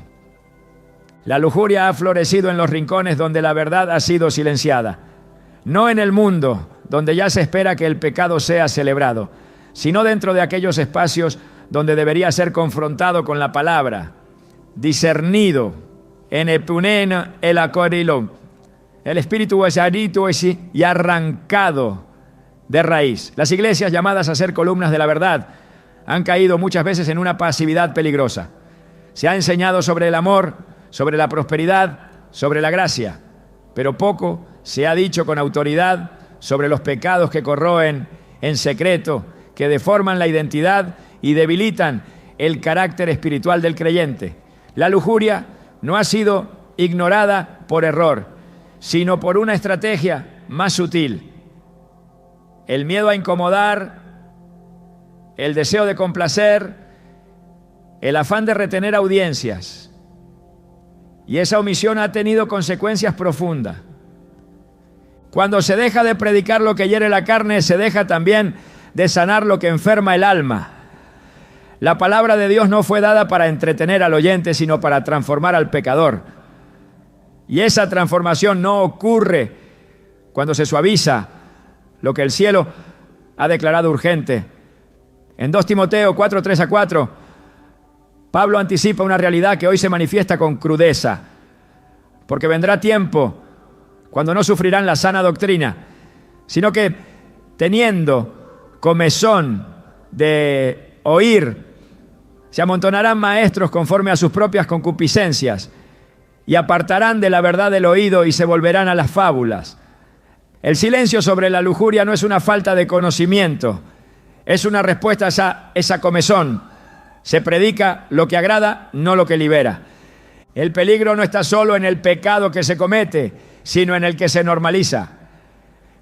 La lujuria ha florecido en los rincones donde la verdad ha sido silenciada. No en el mundo, donde ya se espera que el pecado sea celebrado, sino dentro de aquellos espacios donde debería ser confrontado con la palabra, discernido, en epunen el acorilo, el espíritu guayarito y arrancado de raíz. Las iglesias llamadas a ser columnas de la verdad han caído muchas veces en una pasividad peligrosa. Se ha enseñado sobre el amor, sobre la prosperidad, sobre la gracia, pero poco se ha dicho con autoridad sobre los pecados que corroen en secreto, que deforman la identidad y debilitan el carácter espiritual del creyente. La lujuria no ha sido ignorada por error, sino por una estrategia más sutil. El miedo a incomodar, el deseo de complacer, el afán de retener audiencias. Y esa omisión ha tenido consecuencias profundas. Cuando se deja de predicar lo que hiere la carne, se deja también de sanar lo que enferma el alma. La palabra de Dios no fue dada para entretener al oyente, sino para transformar al pecador. Y esa transformación no ocurre cuando se suaviza lo que el cielo ha declarado urgente. En 2 Timoteo 4, 3-4, Pablo anticipa una realidad que hoy se manifiesta con crudeza, porque vendrá tiempo cuando no sufrirán la sana doctrina, sino que teniendo comezón de oír, se amontonarán maestros conforme a sus propias concupiscencias y apartarán de la verdad del oído y se volverán a las fábulas. El silencio sobre la lujuria no es una falta de conocimiento, es una respuesta a esa comezón. Se predica lo que agrada, no lo que libera. El peligro no está solo en el pecado que se comete, sino en el que se normaliza.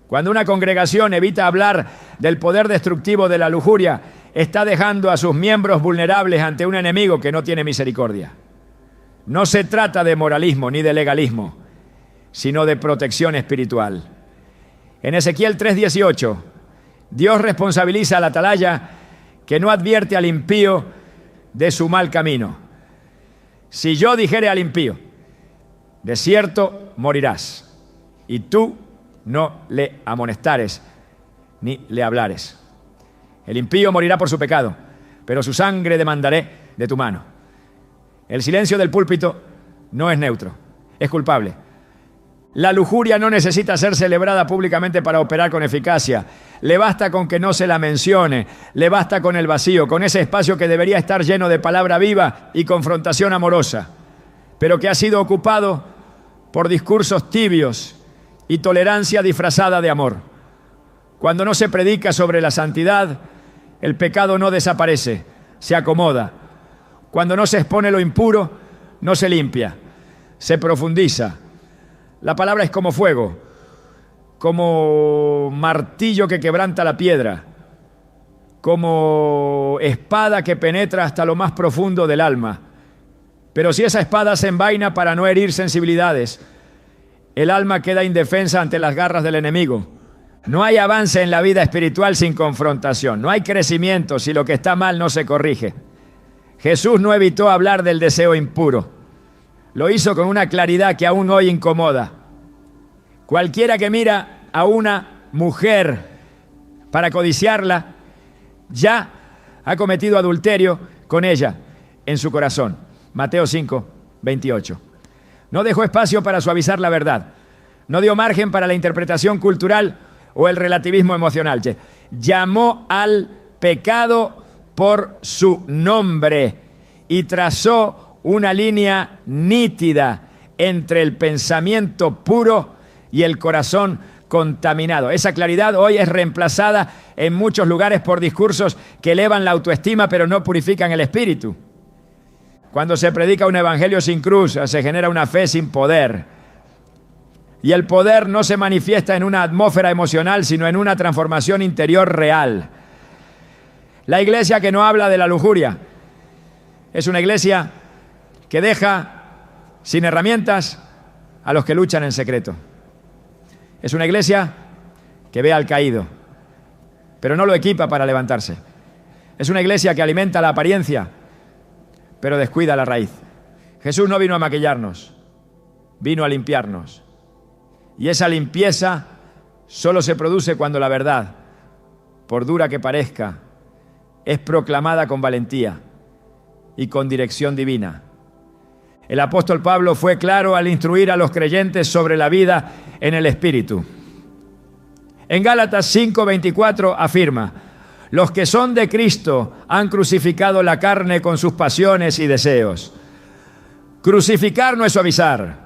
Cuando una congregación evita hablar del poder destructivo de la lujuria, está dejando a sus miembros vulnerables ante un enemigo que no tiene misericordia. No se trata de moralismo ni de legalismo, sino de protección espiritual. En Ezequiel 3:18, Dios responsabiliza al atalaya que no advierte al impío de su mal camino. Si yo dijere al impío, de cierto morirás, y tú no le amonestares ni le hablares. El impío morirá por su pecado, pero su sangre demandaré de tu mano. El silencio del púlpito no es neutro, es culpable. La lujuria no necesita ser celebrada públicamente para operar con eficacia. Le basta con que no se la mencione, le basta con el vacío, con ese espacio que debería estar lleno de palabra viva y confrontación amorosa, pero que ha sido ocupado por discursos tibios y tolerancia disfrazada de amor. Cuando no se predica sobre la santidad, el pecado no desaparece, se acomoda. Cuando no se expone lo impuro, no se limpia, se profundiza. La palabra es como fuego, como martillo que quebranta la piedra, como espada que penetra hasta lo más profundo del alma. Pero si esa espada se envaina para no herir sensibilidades, el alma queda indefensa ante las garras del enemigo. No hay avance en la vida espiritual sin confrontación, no hay crecimiento si lo que está mal no se corrige. Jesús no evitó hablar del deseo impuro. Lo hizo con una claridad que aún hoy incomoda. Cualquiera que mira a una mujer para codiciarla, ya ha cometido adulterio con ella en su corazón. Mateo 5, 28. No dejó espacio para suavizar la verdad. No dio margen para la interpretación cultural o el relativismo emocional. Llamó al pecado por su nombre y trazó una línea nítida entre el pensamiento puro y el corazón contaminado. Esa claridad hoy es reemplazada en muchos lugares por discursos que elevan la autoestima pero no purifican el espíritu. Cuando se predica un evangelio sin cruz, se genera una fe sin poder. Y el poder no se manifiesta en una atmósfera emocional, sino en una transformación interior real. La iglesia que no habla de la lujuria es una iglesia que deja sin herramientas a los que luchan en secreto. Es una iglesia que ve al caído, pero no lo equipa para levantarse. Es una iglesia que alimenta la apariencia, pero descuida la raíz. Jesús no vino a maquillarnos, vino a limpiarnos. Y esa limpieza solo se produce cuando la verdad, por dura que parezca, es proclamada con valentía y con dirección divina. El apóstol Pablo fue claro al instruir a los creyentes sobre la vida en el Espíritu. En Gálatas 5:24 afirma: los que son de Cristo han crucificado la carne con sus pasiones y deseos. Crucificar no es suavizar,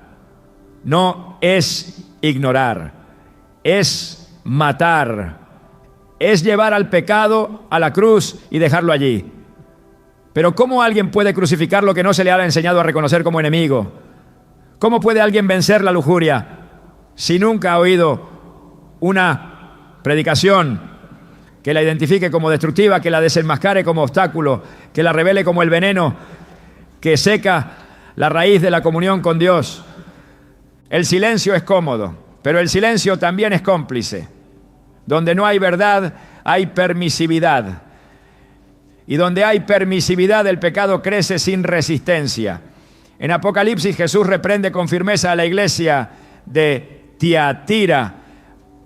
no es ignorar, es matar, es llevar al pecado a la cruz y dejarlo allí. Pero ¿cómo alguien puede crucificar lo que no se le ha enseñado a reconocer como enemigo? ¿Cómo puede alguien vencer la lujuria si nunca ha oído una predicación que la identifique como destructiva, que la desenmascare como obstáculo, que la revele como el veneno que seca la raíz de la comunión con Dios? El silencio es cómodo, pero el silencio también es cómplice. Donde no hay verdad, hay permisividad. Y donde hay permisividad, el pecado crece sin resistencia. En Apocalipsis, Jesús reprende con firmeza a la iglesia de Tiatira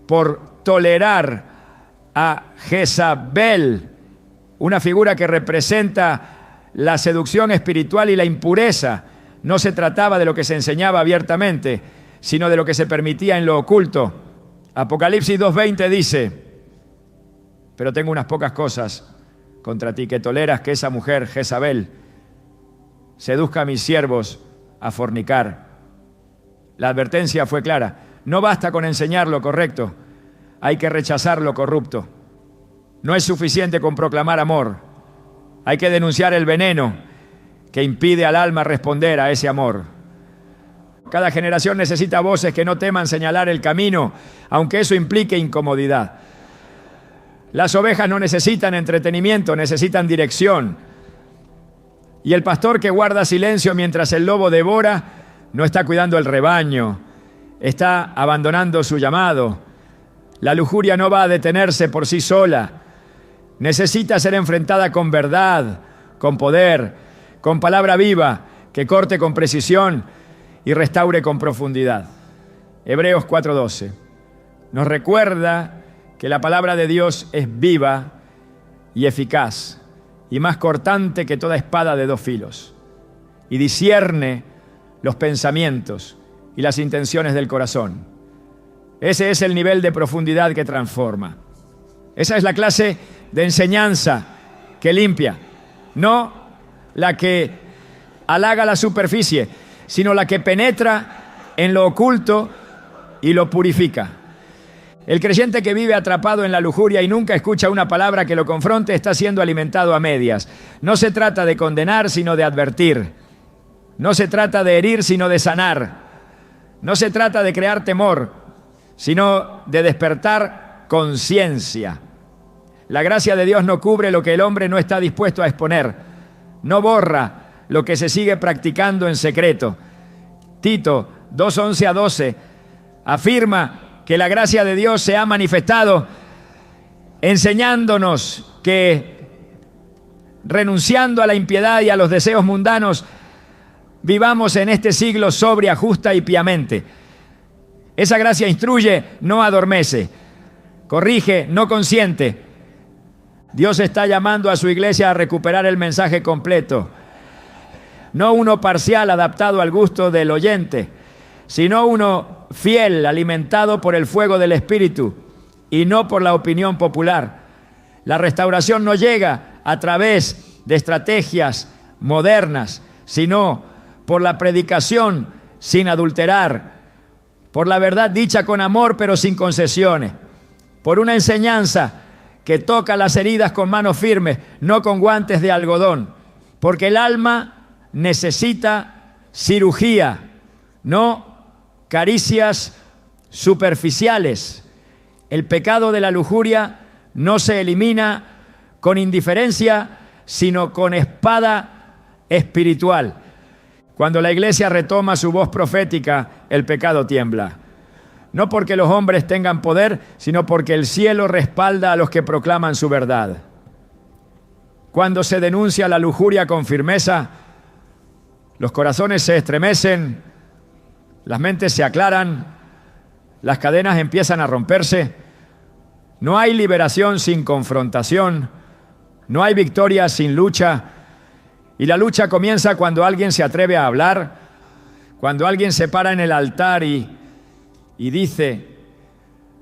por tolerar a Jezabel, una figura que representa la seducción espiritual y la impureza. No se trataba de lo que se enseñaba abiertamente, sino de lo que se permitía en lo oculto. Apocalipsis 2:20 dice: pero tengo unas pocas cosas contra ti, que toleras que esa mujer, Jezabel, seduzca a mis siervos a fornicar. La advertencia fue clara: no basta con enseñar lo correcto, hay que rechazar lo corrupto. No es suficiente con proclamar amor, hay que denunciar el veneno que impide al alma responder a ese amor. Cada generación necesita voces que no teman señalar el camino, aunque eso implique incomodidad. Las ovejas no necesitan entretenimiento, necesitan dirección. Y el pastor que guarda silencio mientras el lobo devora no está cuidando el rebaño, está abandonando su llamado. La lujuria no va a detenerse por sí sola. Necesita ser enfrentada con verdad, con poder, con palabra viva, que corte con precisión y restaure con profundidad. Hebreos 4:12 nos recuerda que la palabra de Dios es viva y eficaz y más cortante que toda espada de dos filos, y discierne los pensamientos y las intenciones del corazón. Ese es el nivel de profundidad que transforma. Esa es la clase de enseñanza que limpia, no la que halaga la superficie, sino la que penetra en lo oculto y lo purifica. El creyente que vive atrapado en la lujuria y nunca escucha una palabra que lo confronte está siendo alimentado a medias. No se trata de condenar, sino de advertir. No se trata de herir, sino de sanar. No se trata de crear temor, sino de despertar conciencia. La gracia de Dios no cubre lo que el hombre no está dispuesto a exponer. No borra lo que se sigue practicando en secreto. Tito 2:11-12 afirma que la gracia de Dios se ha manifestado enseñándonos que, renunciando a la impiedad y a los deseos mundanos, Vivamos en este siglo sobria, justa y piamente. Esa gracia instruye, no adormece. Corrige, no consiente. Dios está llamando a su iglesia a recuperar el mensaje completo. No uno parcial, adaptado al gusto del oyente, sino uno fiel, alimentado por el fuego del Espíritu y no por la opinión popular. La restauración no llega a través de estrategias modernas, sino por la predicación sin adulterar, por la verdad dicha con amor pero sin concesiones, por una enseñanza que toca las heridas con manos firmes, no con guantes de algodón, porque el alma necesita cirugía, no caricias superficiales. El pecado de la lujuria no se elimina con indiferencia, sino con espada espiritual. Cuando la iglesia retoma su voz profética, el pecado tiembla. No porque los hombres tengan poder, sino porque el cielo respalda a los que proclaman su verdad. Cuando se denuncia la lujuria con firmeza, los corazones se estremecen, las mentes se aclaran, las cadenas empiezan a romperse. No hay liberación sin confrontación, no hay victoria sin lucha. Y la lucha comienza cuando alguien se atreve a hablar, cuando alguien se para en el altar y dice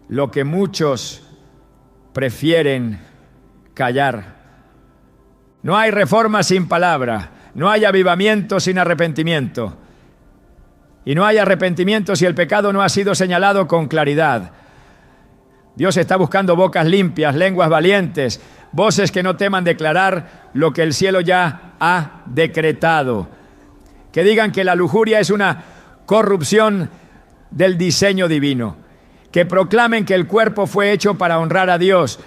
lo que muchos prefieren callar. No hay reforma sin palabra, no hay avivamiento sin arrepentimiento. Y no hay arrepentimiento si el pecado no ha sido señalado con claridad. Dios está buscando bocas limpias, lenguas valientes, voces que no teman declarar lo que el cielo ya ha decretado. Que digan que la lujuria es una corrupción del diseño divino. Que proclamen que el cuerpo fue hecho para honrar a Dios,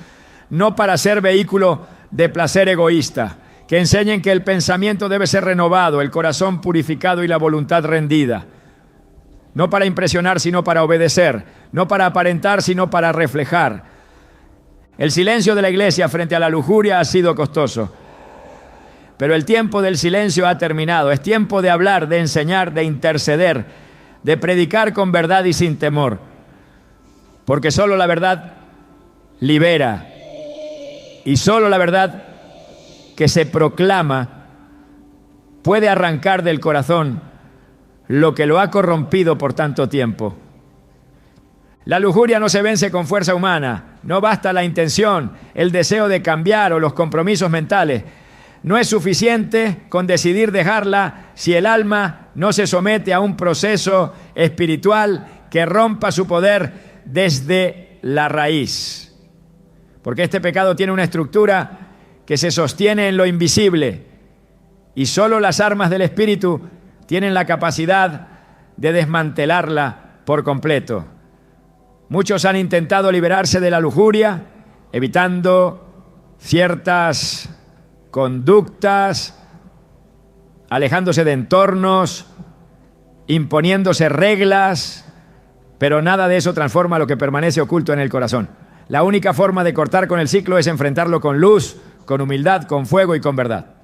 no para ser vehículo de placer egoísta. Que enseñen que el pensamiento debe ser renovado, el corazón purificado y la voluntad rendida. No para impresionar, sino para obedecer. No para aparentar, sino para reflejar. El silencio de la iglesia frente a la lujuria ha sido costoso. Pero el tiempo del silencio ha terminado. Es tiempo de hablar, de enseñar, de interceder, de predicar con verdad y sin temor. Porque solo la verdad libera. Y solo la verdad que se proclama puede arrancar del corazón lo que lo ha corrompido por tanto tiempo. La lujuria no se vence con fuerza humana. No basta la intención, el deseo de cambiar o los compromisos mentales. No es suficiente con decidir dejarla si el alma no se somete a un proceso espiritual que rompa su poder desde la raíz. Porque este pecado tiene una estructura que se sostiene en lo invisible y solo las armas del Espíritu tienen la capacidad de desmantelarla por completo. Muchos han intentado liberarse de la lujuria, evitando ciertas conductas, alejándose de entornos, imponiéndose reglas, pero nada de eso transforma lo que permanece oculto en el corazón. La única forma de cortar con el ciclo es enfrentarlo con luz, con humildad, con fuego y con verdad.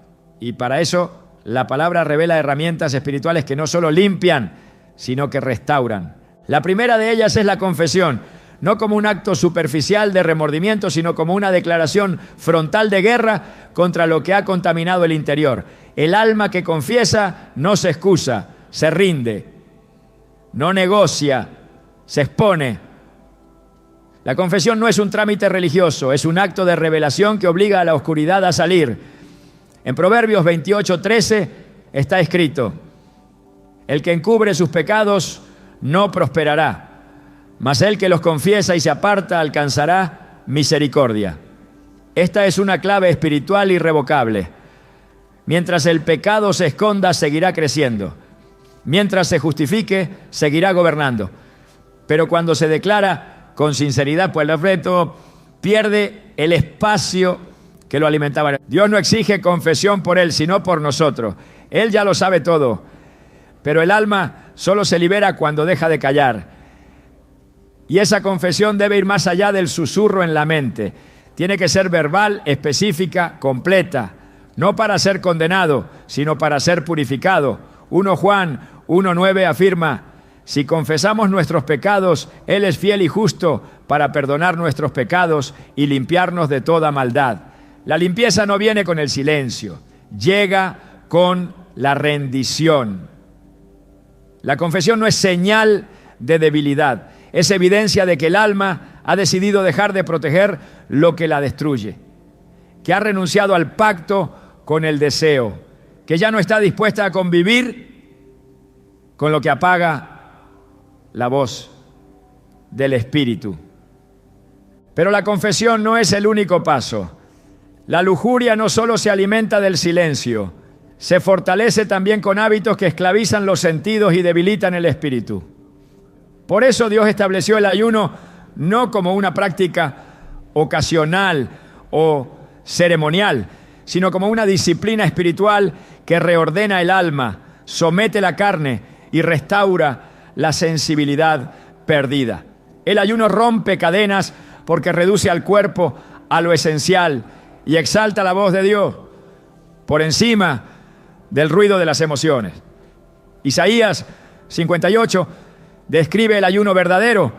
Y para eso la palabra revela herramientas espirituales que no solo limpian, sino que restauran. La primera de ellas es la confesión, no como un acto superficial de remordimiento, sino como una declaración frontal de guerra contra lo que ha contaminado el interior. El alma que confiesa no se excusa, se rinde, no negocia, se expone. La confesión no es un trámite religioso, es un acto de revelación que obliga a la oscuridad a salir. En Proverbios 28:13 está escrito: el que encubre sus pecados no prosperará, mas el que los confiesa y se aparta alcanzará misericordia. Esta es una clave espiritual irrevocable. Mientras el pecado se esconda, seguirá creciendo. Mientras se justifique, seguirá gobernando. Pero cuando se declara con sinceridad, pues el reto pierde el espacio que lo alimentaba. Dios no exige confesión por él, sino por nosotros. Él ya lo sabe todo, pero el alma solo se libera cuando deja de callar. Y esa confesión debe ir más allá del susurro en la mente. Tiene que ser verbal, específica, completa, no para ser condenado, sino para ser purificado. 1 Juan 1:9 afirma: si confesamos nuestros pecados, Él es fiel y justo para perdonar nuestros pecados y limpiarnos de toda maldad. La limpieza no viene con el silencio, llega con la rendición. La confesión no es señal de debilidad, es evidencia de que el alma ha decidido dejar de proteger lo que la destruye, que ha renunciado al pacto con el deseo, que ya no está dispuesta a convivir con lo que apaga la voz del Espíritu. Pero la confesión no es el único paso. La lujuria no solo se alimenta del silencio, se fortalece también con hábitos que esclavizan los sentidos y debilitan el espíritu. Por eso Dios estableció el ayuno no como una práctica ocasional o ceremonial, sino como una disciplina espiritual que reordena el alma, somete la carne y restaura la sensibilidad perdida. El ayuno rompe cadenas porque reduce al cuerpo a lo esencial y exalta la voz de Dios por encima del ruido de las emociones. Isaías 58 describe el ayuno verdadero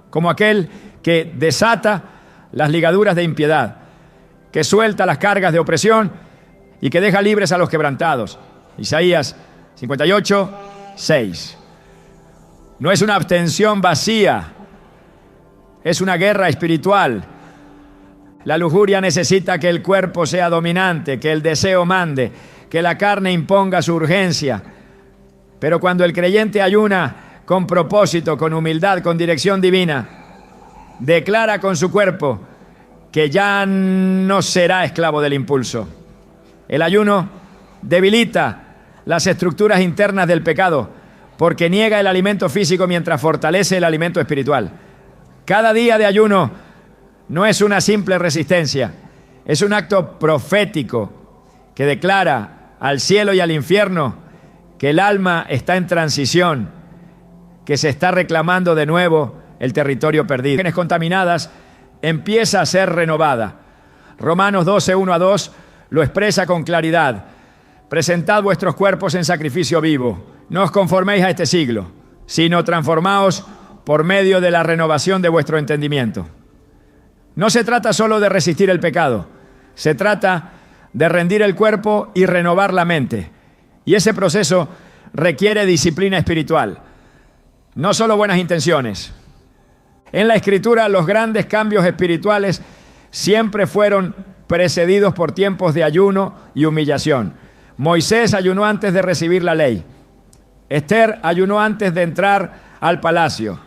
como aquel que desata las ligaduras de impiedad, que suelta las cargas de opresión y que deja libres a los quebrantados. Isaías 58, 6. No es una abstención vacía, es una guerra espiritual. La lujuria necesita que el cuerpo sea dominante, que el deseo mande, que la carne imponga su urgencia. Pero cuando el creyente ayuna con propósito, con humildad, con dirección divina, declara con su cuerpo que ya no será esclavo del impulso. El ayuno debilita las estructuras internas del pecado porque niega el alimento físico mientras fortalece el alimento espiritual. Cada día de ayuno no es una simple resistencia, es un acto profético que declara al cielo y al infierno que el alma está en transición, que se está reclamando de nuevo el territorio perdido. Las imágenes contaminadas empieza a ser renovada. Romanos 12, 1-2 lo expresa con claridad. Presentad vuestros cuerpos en sacrificio vivo. No os conforméis a este siglo, sino transformaos por medio de la renovación de vuestro entendimiento. No se trata solo de resistir el pecado, se trata de rendir el cuerpo y renovar la mente. Y ese proceso requiere disciplina espiritual, no solo buenas intenciones. En la Escritura, los grandes cambios espirituales siempre fueron precedidos por tiempos de ayuno y humillación. Moisés ayunó antes de recibir la ley. Esther ayunó antes de entrar al palacio.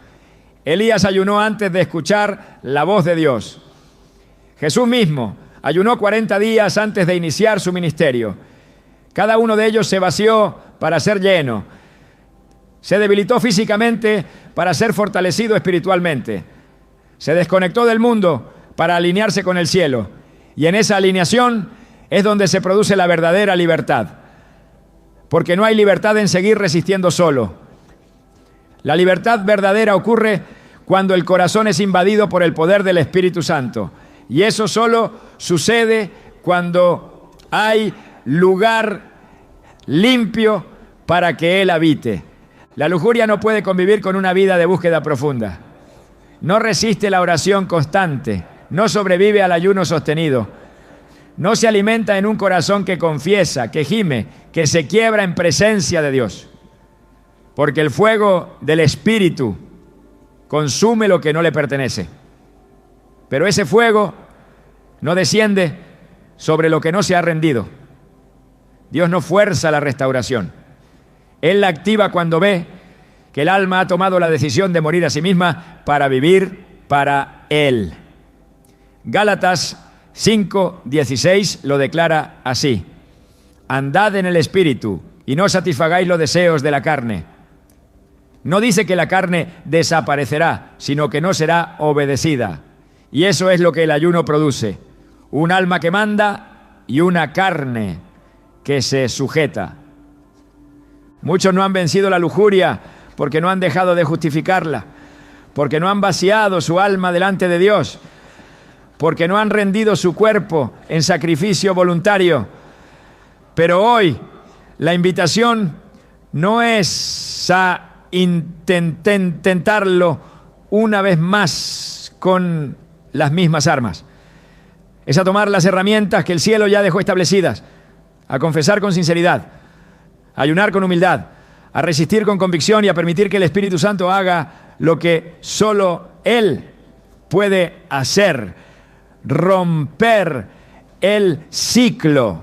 Elías ayunó antes de escuchar la voz de Dios. Jesús mismo ayunó 40 días antes de iniciar su ministerio. Cada uno de ellos se vació para ser lleno. Se debilitó físicamente para ser fortalecido espiritualmente. Se desconectó del mundo para alinearse con el cielo. Y en esa alineación es donde se produce la verdadera libertad. Porque no hay libertad en seguir resistiendo solo. La libertad verdadera ocurre cuando el corazón es invadido por el poder del Espíritu Santo. Y eso solo sucede cuando hay lugar limpio para que Él habite. La lujuria no puede convivir con una vida de búsqueda profunda. No resiste la oración constante. No sobrevive al ayuno sostenido. No se alimenta en un corazón que confiesa, que gime, que se quiebra en presencia de Dios. Porque el fuego del Espíritu consume lo que no le pertenece. Pero ese fuego no desciende sobre lo que no se ha rendido. Dios no fuerza la restauración. Él la activa cuando ve que el alma ha tomado la decisión de morir a sí misma para vivir para Él. Gálatas 5:16 lo declara así: andad en el Espíritu y no satisfagáis los deseos de la carne. No dice que la carne desaparecerá, sino que no será obedecida. Y eso es lo que el ayuno produce: un alma que manda y una carne que se sujeta. Muchos no han vencido la lujuria porque no han dejado de justificarla, porque no han vaciado su alma delante de Dios, porque no han rendido su cuerpo en sacrificio voluntario. Pero hoy la invitación no es a intentarlo una vez más con las mismas armas. Es a tomar las herramientas que el cielo ya dejó establecidas, a confesar con sinceridad, a ayunar con humildad, a resistir con convicción y a permitir que el Espíritu Santo haga lo que solo Él puede hacer: romper el ciclo.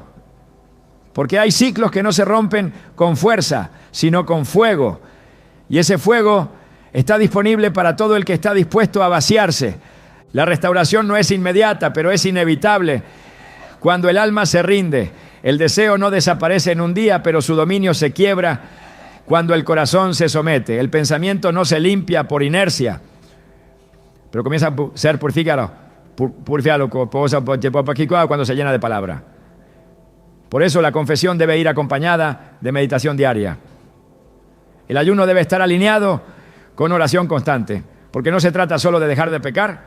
Porque hay ciclos que no se rompen con fuerza, sino con fuego. Y ese fuego está disponible para todo el que está dispuesto a vaciarse. La restauración no es inmediata, pero es inevitable. Cuando el alma se rinde, el deseo no desaparece en un día, pero su dominio se quiebra cuando el corazón se somete. El pensamiento no se limpia por inercia, pero comienza a ser purificado cuando se llena de palabra. Por eso la confesión debe ir acompañada de meditación diaria. El ayuno debe estar alineado con oración constante, porque no se trata solo de dejar de pecar,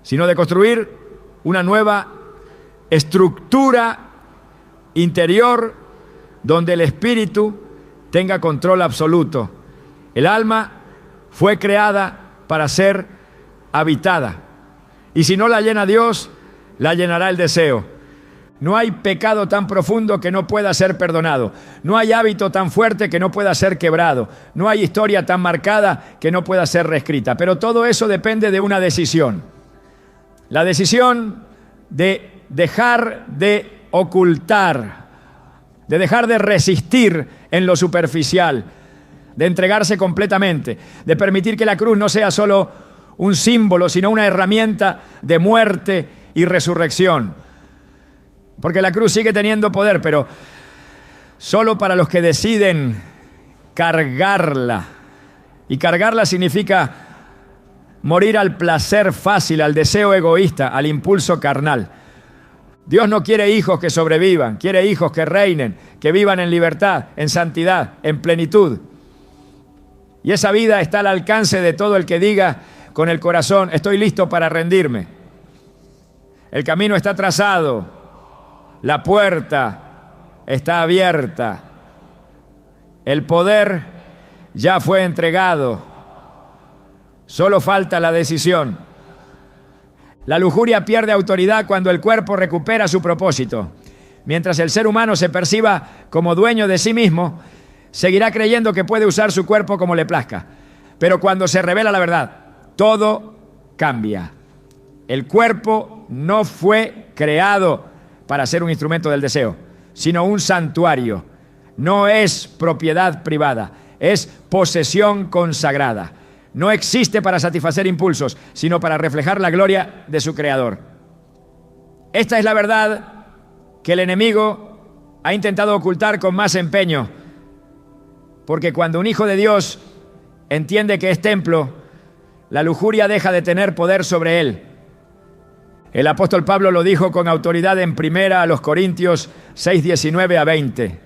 sino de construir una nueva estructura interior donde el espíritu tenga control absoluto. El alma fue creada para ser habitada, y si no la llena Dios, la llenará el deseo. No hay pecado tan profundo que no pueda ser perdonado. No hay hábito tan fuerte que no pueda ser quebrado. No hay historia tan marcada que no pueda ser reescrita. Pero todo eso depende de una decisión. La decisión de dejar de ocultar, de dejar de resistir en lo superficial, de entregarse completamente, de permitir que la cruz no sea solo un símbolo, sino una herramienta de muerte y resurrección. Porque la cruz sigue teniendo poder, pero solo para los que deciden cargarla. Y cargarla significa morir al placer fácil, al deseo egoísta, al impulso carnal. Dios no quiere hijos que sobrevivan, quiere hijos que reinen, que vivan en libertad, en santidad, en plenitud. Y esa vida está al alcance de todo el que diga con el corazón: estoy listo para rendirme. El camino está trazado. La puerta está abierta. El poder ya fue entregado. Solo falta la decisión. La lujuria pierde autoridad cuando el cuerpo recupera su propósito. Mientras el ser humano se perciba como dueño de sí mismo, seguirá creyendo que puede usar su cuerpo como le plazca. Pero cuando se revela la verdad, todo cambia. El cuerpo no fue creado para ser un instrumento del deseo, sino un santuario. No es propiedad privada, es posesión consagrada. No existe para satisfacer impulsos, sino para reflejar la gloria de su creador. Esta es la verdad que el enemigo ha intentado ocultar con más empeño, porque cuando un hijo de Dios entiende que es templo, la lujuria deja de tener poder sobre él. El apóstol Pablo lo dijo con autoridad en 1 Corintios 6, 19 a 20.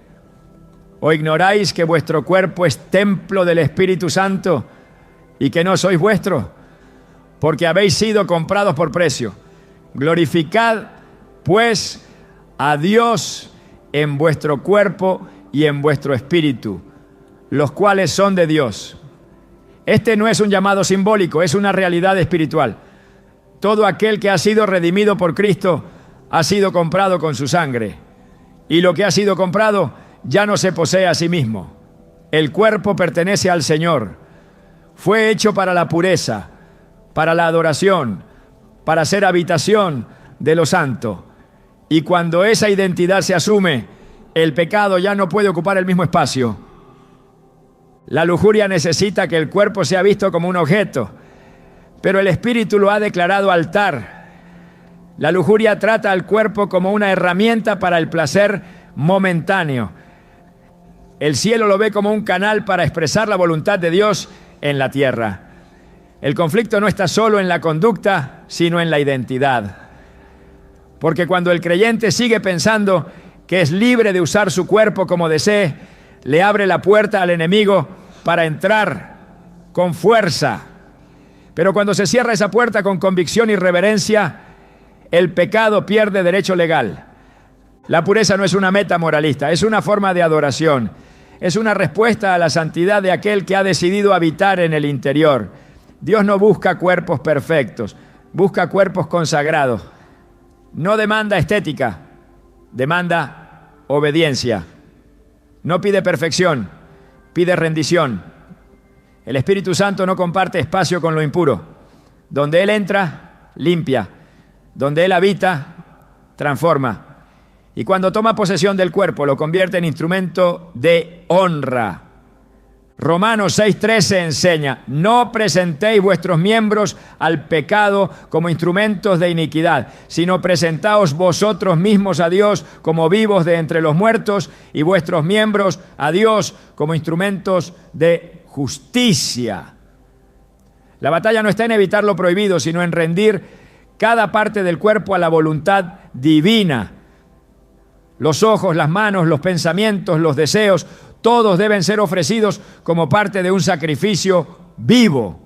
¿O ignoráis que vuestro cuerpo es templo del Espíritu Santo y que no sois vuestro? Porque habéis sido comprados por precio. Glorificad, pues, a Dios en vuestro cuerpo y en vuestro espíritu, los cuales son de Dios. Este no es un llamado simbólico, es una realidad espiritual. Todo aquel que ha sido redimido por Cristo ha sido comprado con su sangre. Y lo que ha sido comprado ya no se posee a sí mismo. El cuerpo pertenece al Señor. Fue hecho para la pureza, para la adoración, para ser habitación de lo santo. Y cuando esa identidad se asume, el pecado ya no puede ocupar el mismo espacio. La lujuria necesita que el cuerpo sea visto como un objeto, pero el espíritu lo ha declarado altar. La lujuria trata al cuerpo como una herramienta para el placer momentáneo. El cielo lo ve como un canal para expresar la voluntad de Dios en la tierra. El conflicto no está solo en la conducta, sino en la identidad. Porque cuando el creyente sigue pensando que es libre de usar su cuerpo como desee, le abre la puerta al enemigo para entrar con fuerza. Pero cuando se cierra esa puerta con convicción y reverencia, el pecado pierde derecho legal. La pureza no es una meta moralista, es una forma de adoración. es una respuesta a la santidad de aquel que ha decidido habitar en el interior. Dios no busca cuerpos perfectos, busca cuerpos consagrados. No demanda estética, demanda obediencia. No pide perfección, pide rendición. El Espíritu Santo no comparte espacio con lo impuro. Donde Él entra, limpia. Donde Él habita, transforma. Y cuando toma posesión del cuerpo, lo convierte en instrumento de honra. Romanos 6:13 enseña: no presentéis vuestros miembros al pecado como instrumentos de iniquidad, sino presentaos vosotros mismos a Dios como vivos de entre los muertos y vuestros miembros a Dios como instrumentos de justicia. La batalla no está en evitar lo prohibido, sino en rendir cada parte del cuerpo a la voluntad divina. Los ojos, las manos, los pensamientos, los deseos, todos deben ser ofrecidos como parte de un sacrificio vivo.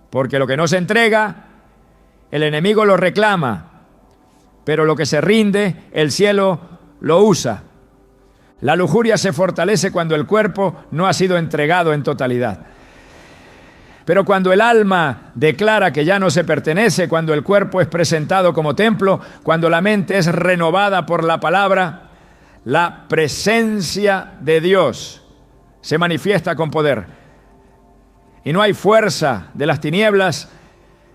Porque lo que no se entrega, el enemigo lo reclama. Pero lo que se rinde, el cielo lo usa. La lujuria se fortalece cuando el cuerpo no ha sido entregado en totalidad. Pero cuando el alma declara que ya no se pertenece, cuando el cuerpo es presentado como templo, cuando la mente es renovada por la palabra, la presencia de Dios se manifiesta con poder. Y no hay fuerza de las tinieblas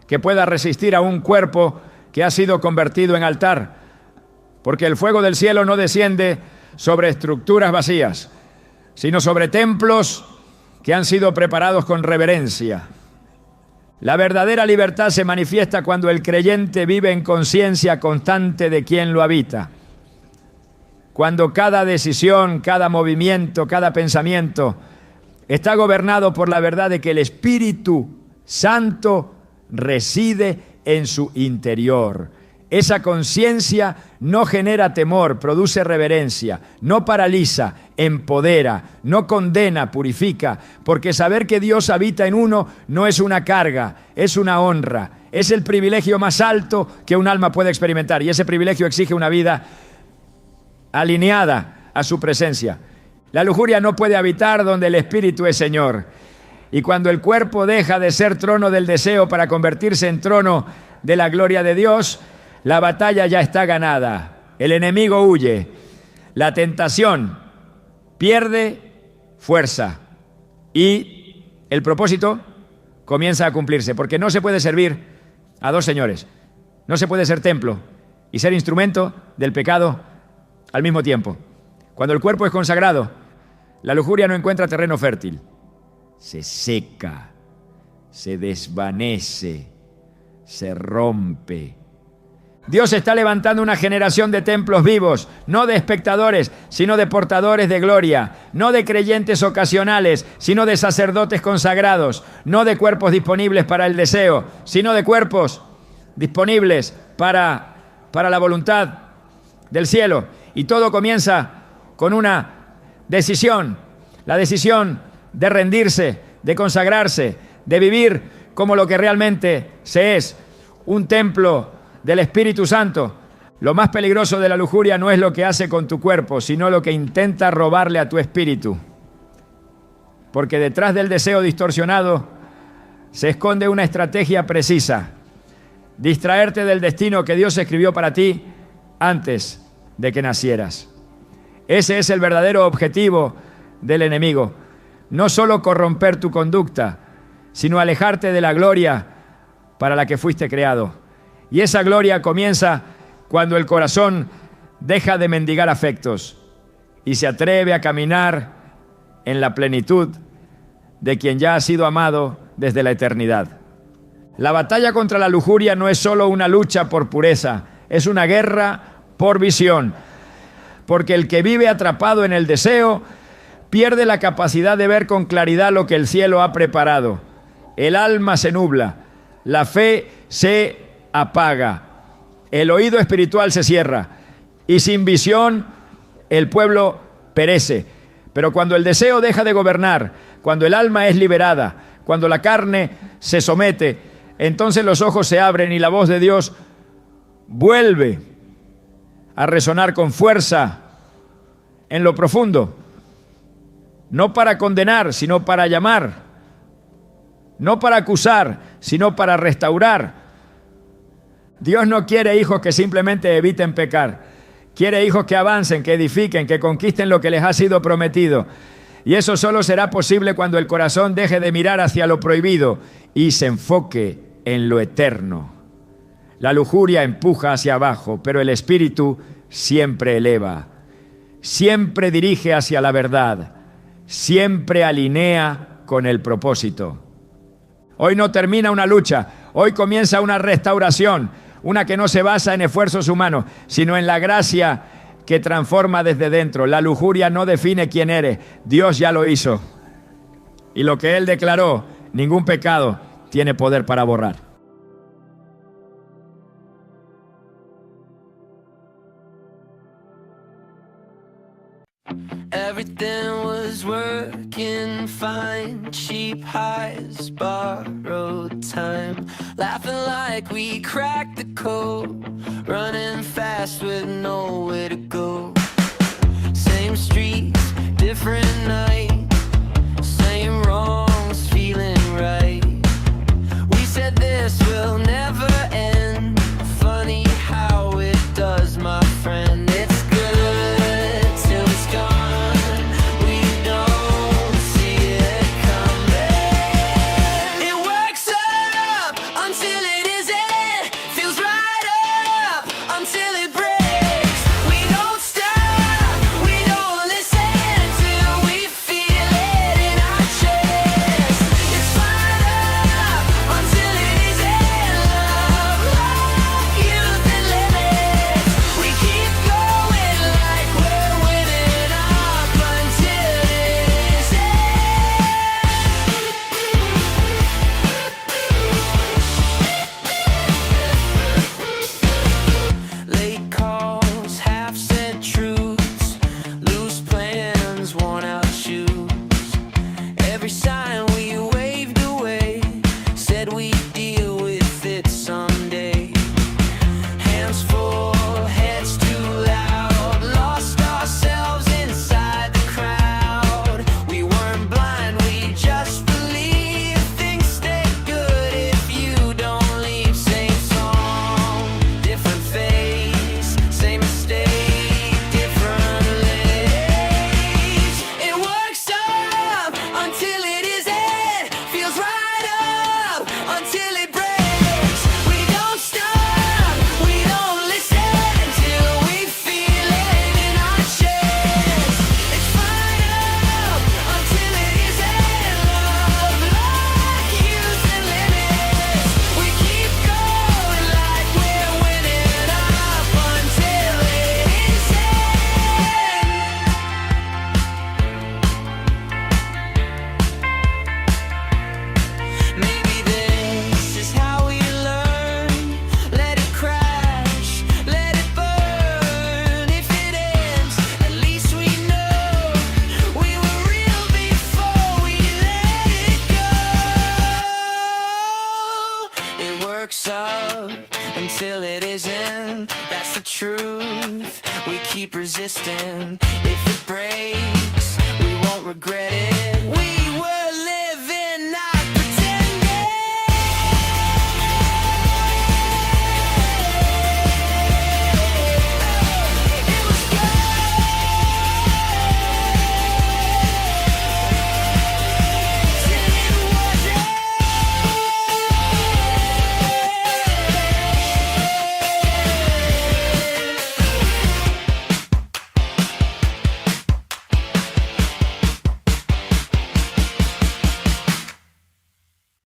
que pueda resistir a un cuerpo que ha sido convertido en altar, porque el fuego del cielo no desciende sobre estructuras vacías, sino sobre templos que han sido preparados con reverencia. La verdadera libertad se manifiesta cuando el creyente vive en conciencia constante de quien lo habita. Cuando cada decisión, cada movimiento, cada pensamiento está gobernado por la verdad de que el Espíritu Santo reside en su interior. Esa conciencia no genera temor, produce reverencia, no paraliza, empodera, no condena, purifica, porque saber que Dios habita en uno no es una carga, es una honra, es el privilegio más alto que un alma puede experimentar, y ese privilegio exige una vida alineada a su presencia. La lujuria no puede habitar donde el Espíritu es Señor, y cuando el cuerpo deja de ser trono del deseo para convertirse en trono de la gloria de Dios, la batalla ya está ganada. El enemigo huye. La tentación pierde fuerza. Y el propósito comienza a cumplirse. Porque no se puede servir a dos señores. No se puede ser templo y ser instrumento del pecado al mismo tiempo. Cuando el cuerpo es consagrado, la lujuria no encuentra terreno fértil. Se seca, se desvanece, se rompe. Dios está levantando una generación de templos vivos, no de espectadores, sino de portadores de gloria, no de creyentes ocasionales, sino de sacerdotes consagrados, no de cuerpos disponibles para el deseo, sino de cuerpos disponibles para la voluntad del cielo. Y todo comienza con una decisión, la decisión de rendirse, de consagrarse, de vivir como lo que realmente se es, un templo del Espíritu Santo. Lo más peligroso de la lujuria no es lo que hace con tu cuerpo, sino lo que intenta robarle a tu espíritu. Porque detrás del deseo distorsionado se esconde una estrategia precisa: distraerte del destino que Dios escribió para ti antes de que nacieras. Ese es el verdadero objetivo del enemigo. No solo corromper tu conducta, sino alejarte de la gloria para la que fuiste creado. Y esa gloria comienza cuando el corazón deja de mendigar afectos y se atreve a caminar en la plenitud de quien ya ha sido amado desde la eternidad. La batalla contra la lujuria no es solo una lucha por pureza, es una guerra por visión. Porque el que vive atrapado en el deseo pierde la capacidad de ver con claridad lo que el cielo ha preparado. El alma se nubla, la fe se apaga, el oído espiritual se cierra y sin visión el pueblo perece. Pero cuando el deseo deja de gobernar, cuando el alma es liberada, cuando la carne se somete, entonces los ojos se abren y la voz de Dios vuelve a resonar con fuerza en lo profundo no para condenar, sino para llamar, no para acusar, sino para restaurar. Dios no quiere hijos que simplemente eviten pecar. Quiere hijos que avancen, que edifiquen, que conquisten lo que les ha sido prometido. Y eso solo será posible cuando el corazón deje de mirar hacia lo prohibido y se enfoque en lo eterno. La lujuria empuja hacia abajo, pero el espíritu siempre eleva, siempre dirige hacia la verdad, siempre alinea con el propósito. Hoy no termina una lucha, hoy comienza una restauración, una que no se basa en esfuerzos humanos, sino en la gracia que transforma desde dentro. La lujuria no define quién eres, Dios ya lo hizo. Y lo que Él declaró, ningún pecado tiene poder para borrar. Everything was working fine. Cheap highs, borrowed time. Laughing like we cracked the code. Running fast with nowhere to go. Same streets, different night. Same wrongs, feeling right. We said this will never end. Funny how it does, my friend. It's good till it's gone. We don't see it coming. It works up until it isn't. Feels right up until it breaks. We don't stop, we don't listen till we feel it in our chest. It's fired up until it isn't. Love, like youth and limits. We keep going like we're winning up until it isn't. Late calls, half-said truths, loose plans, worn-out shoes. Every sign we waved away, said we'd deal with it someday. Hands full, heads too loud, lost ourselves inside the crowd. We weren't blind, we just believed things stay good if you don't leave. Same song, different face, same mistake, different lanes. It works up until it isn't. Feels right up until it breaks. We don't stop, we don't listen until we feel it in our chest. It's fired up until it isn't. Love, like youth and limits. We keep going like we're winning up until it isn't. Maybe this is how we learn. Let it crash, let it burn. If it ends, at least we know we were real before we let it go. It works up until it isn't. That's the truth. We keep resisting. If it breaks, we won't regret it. We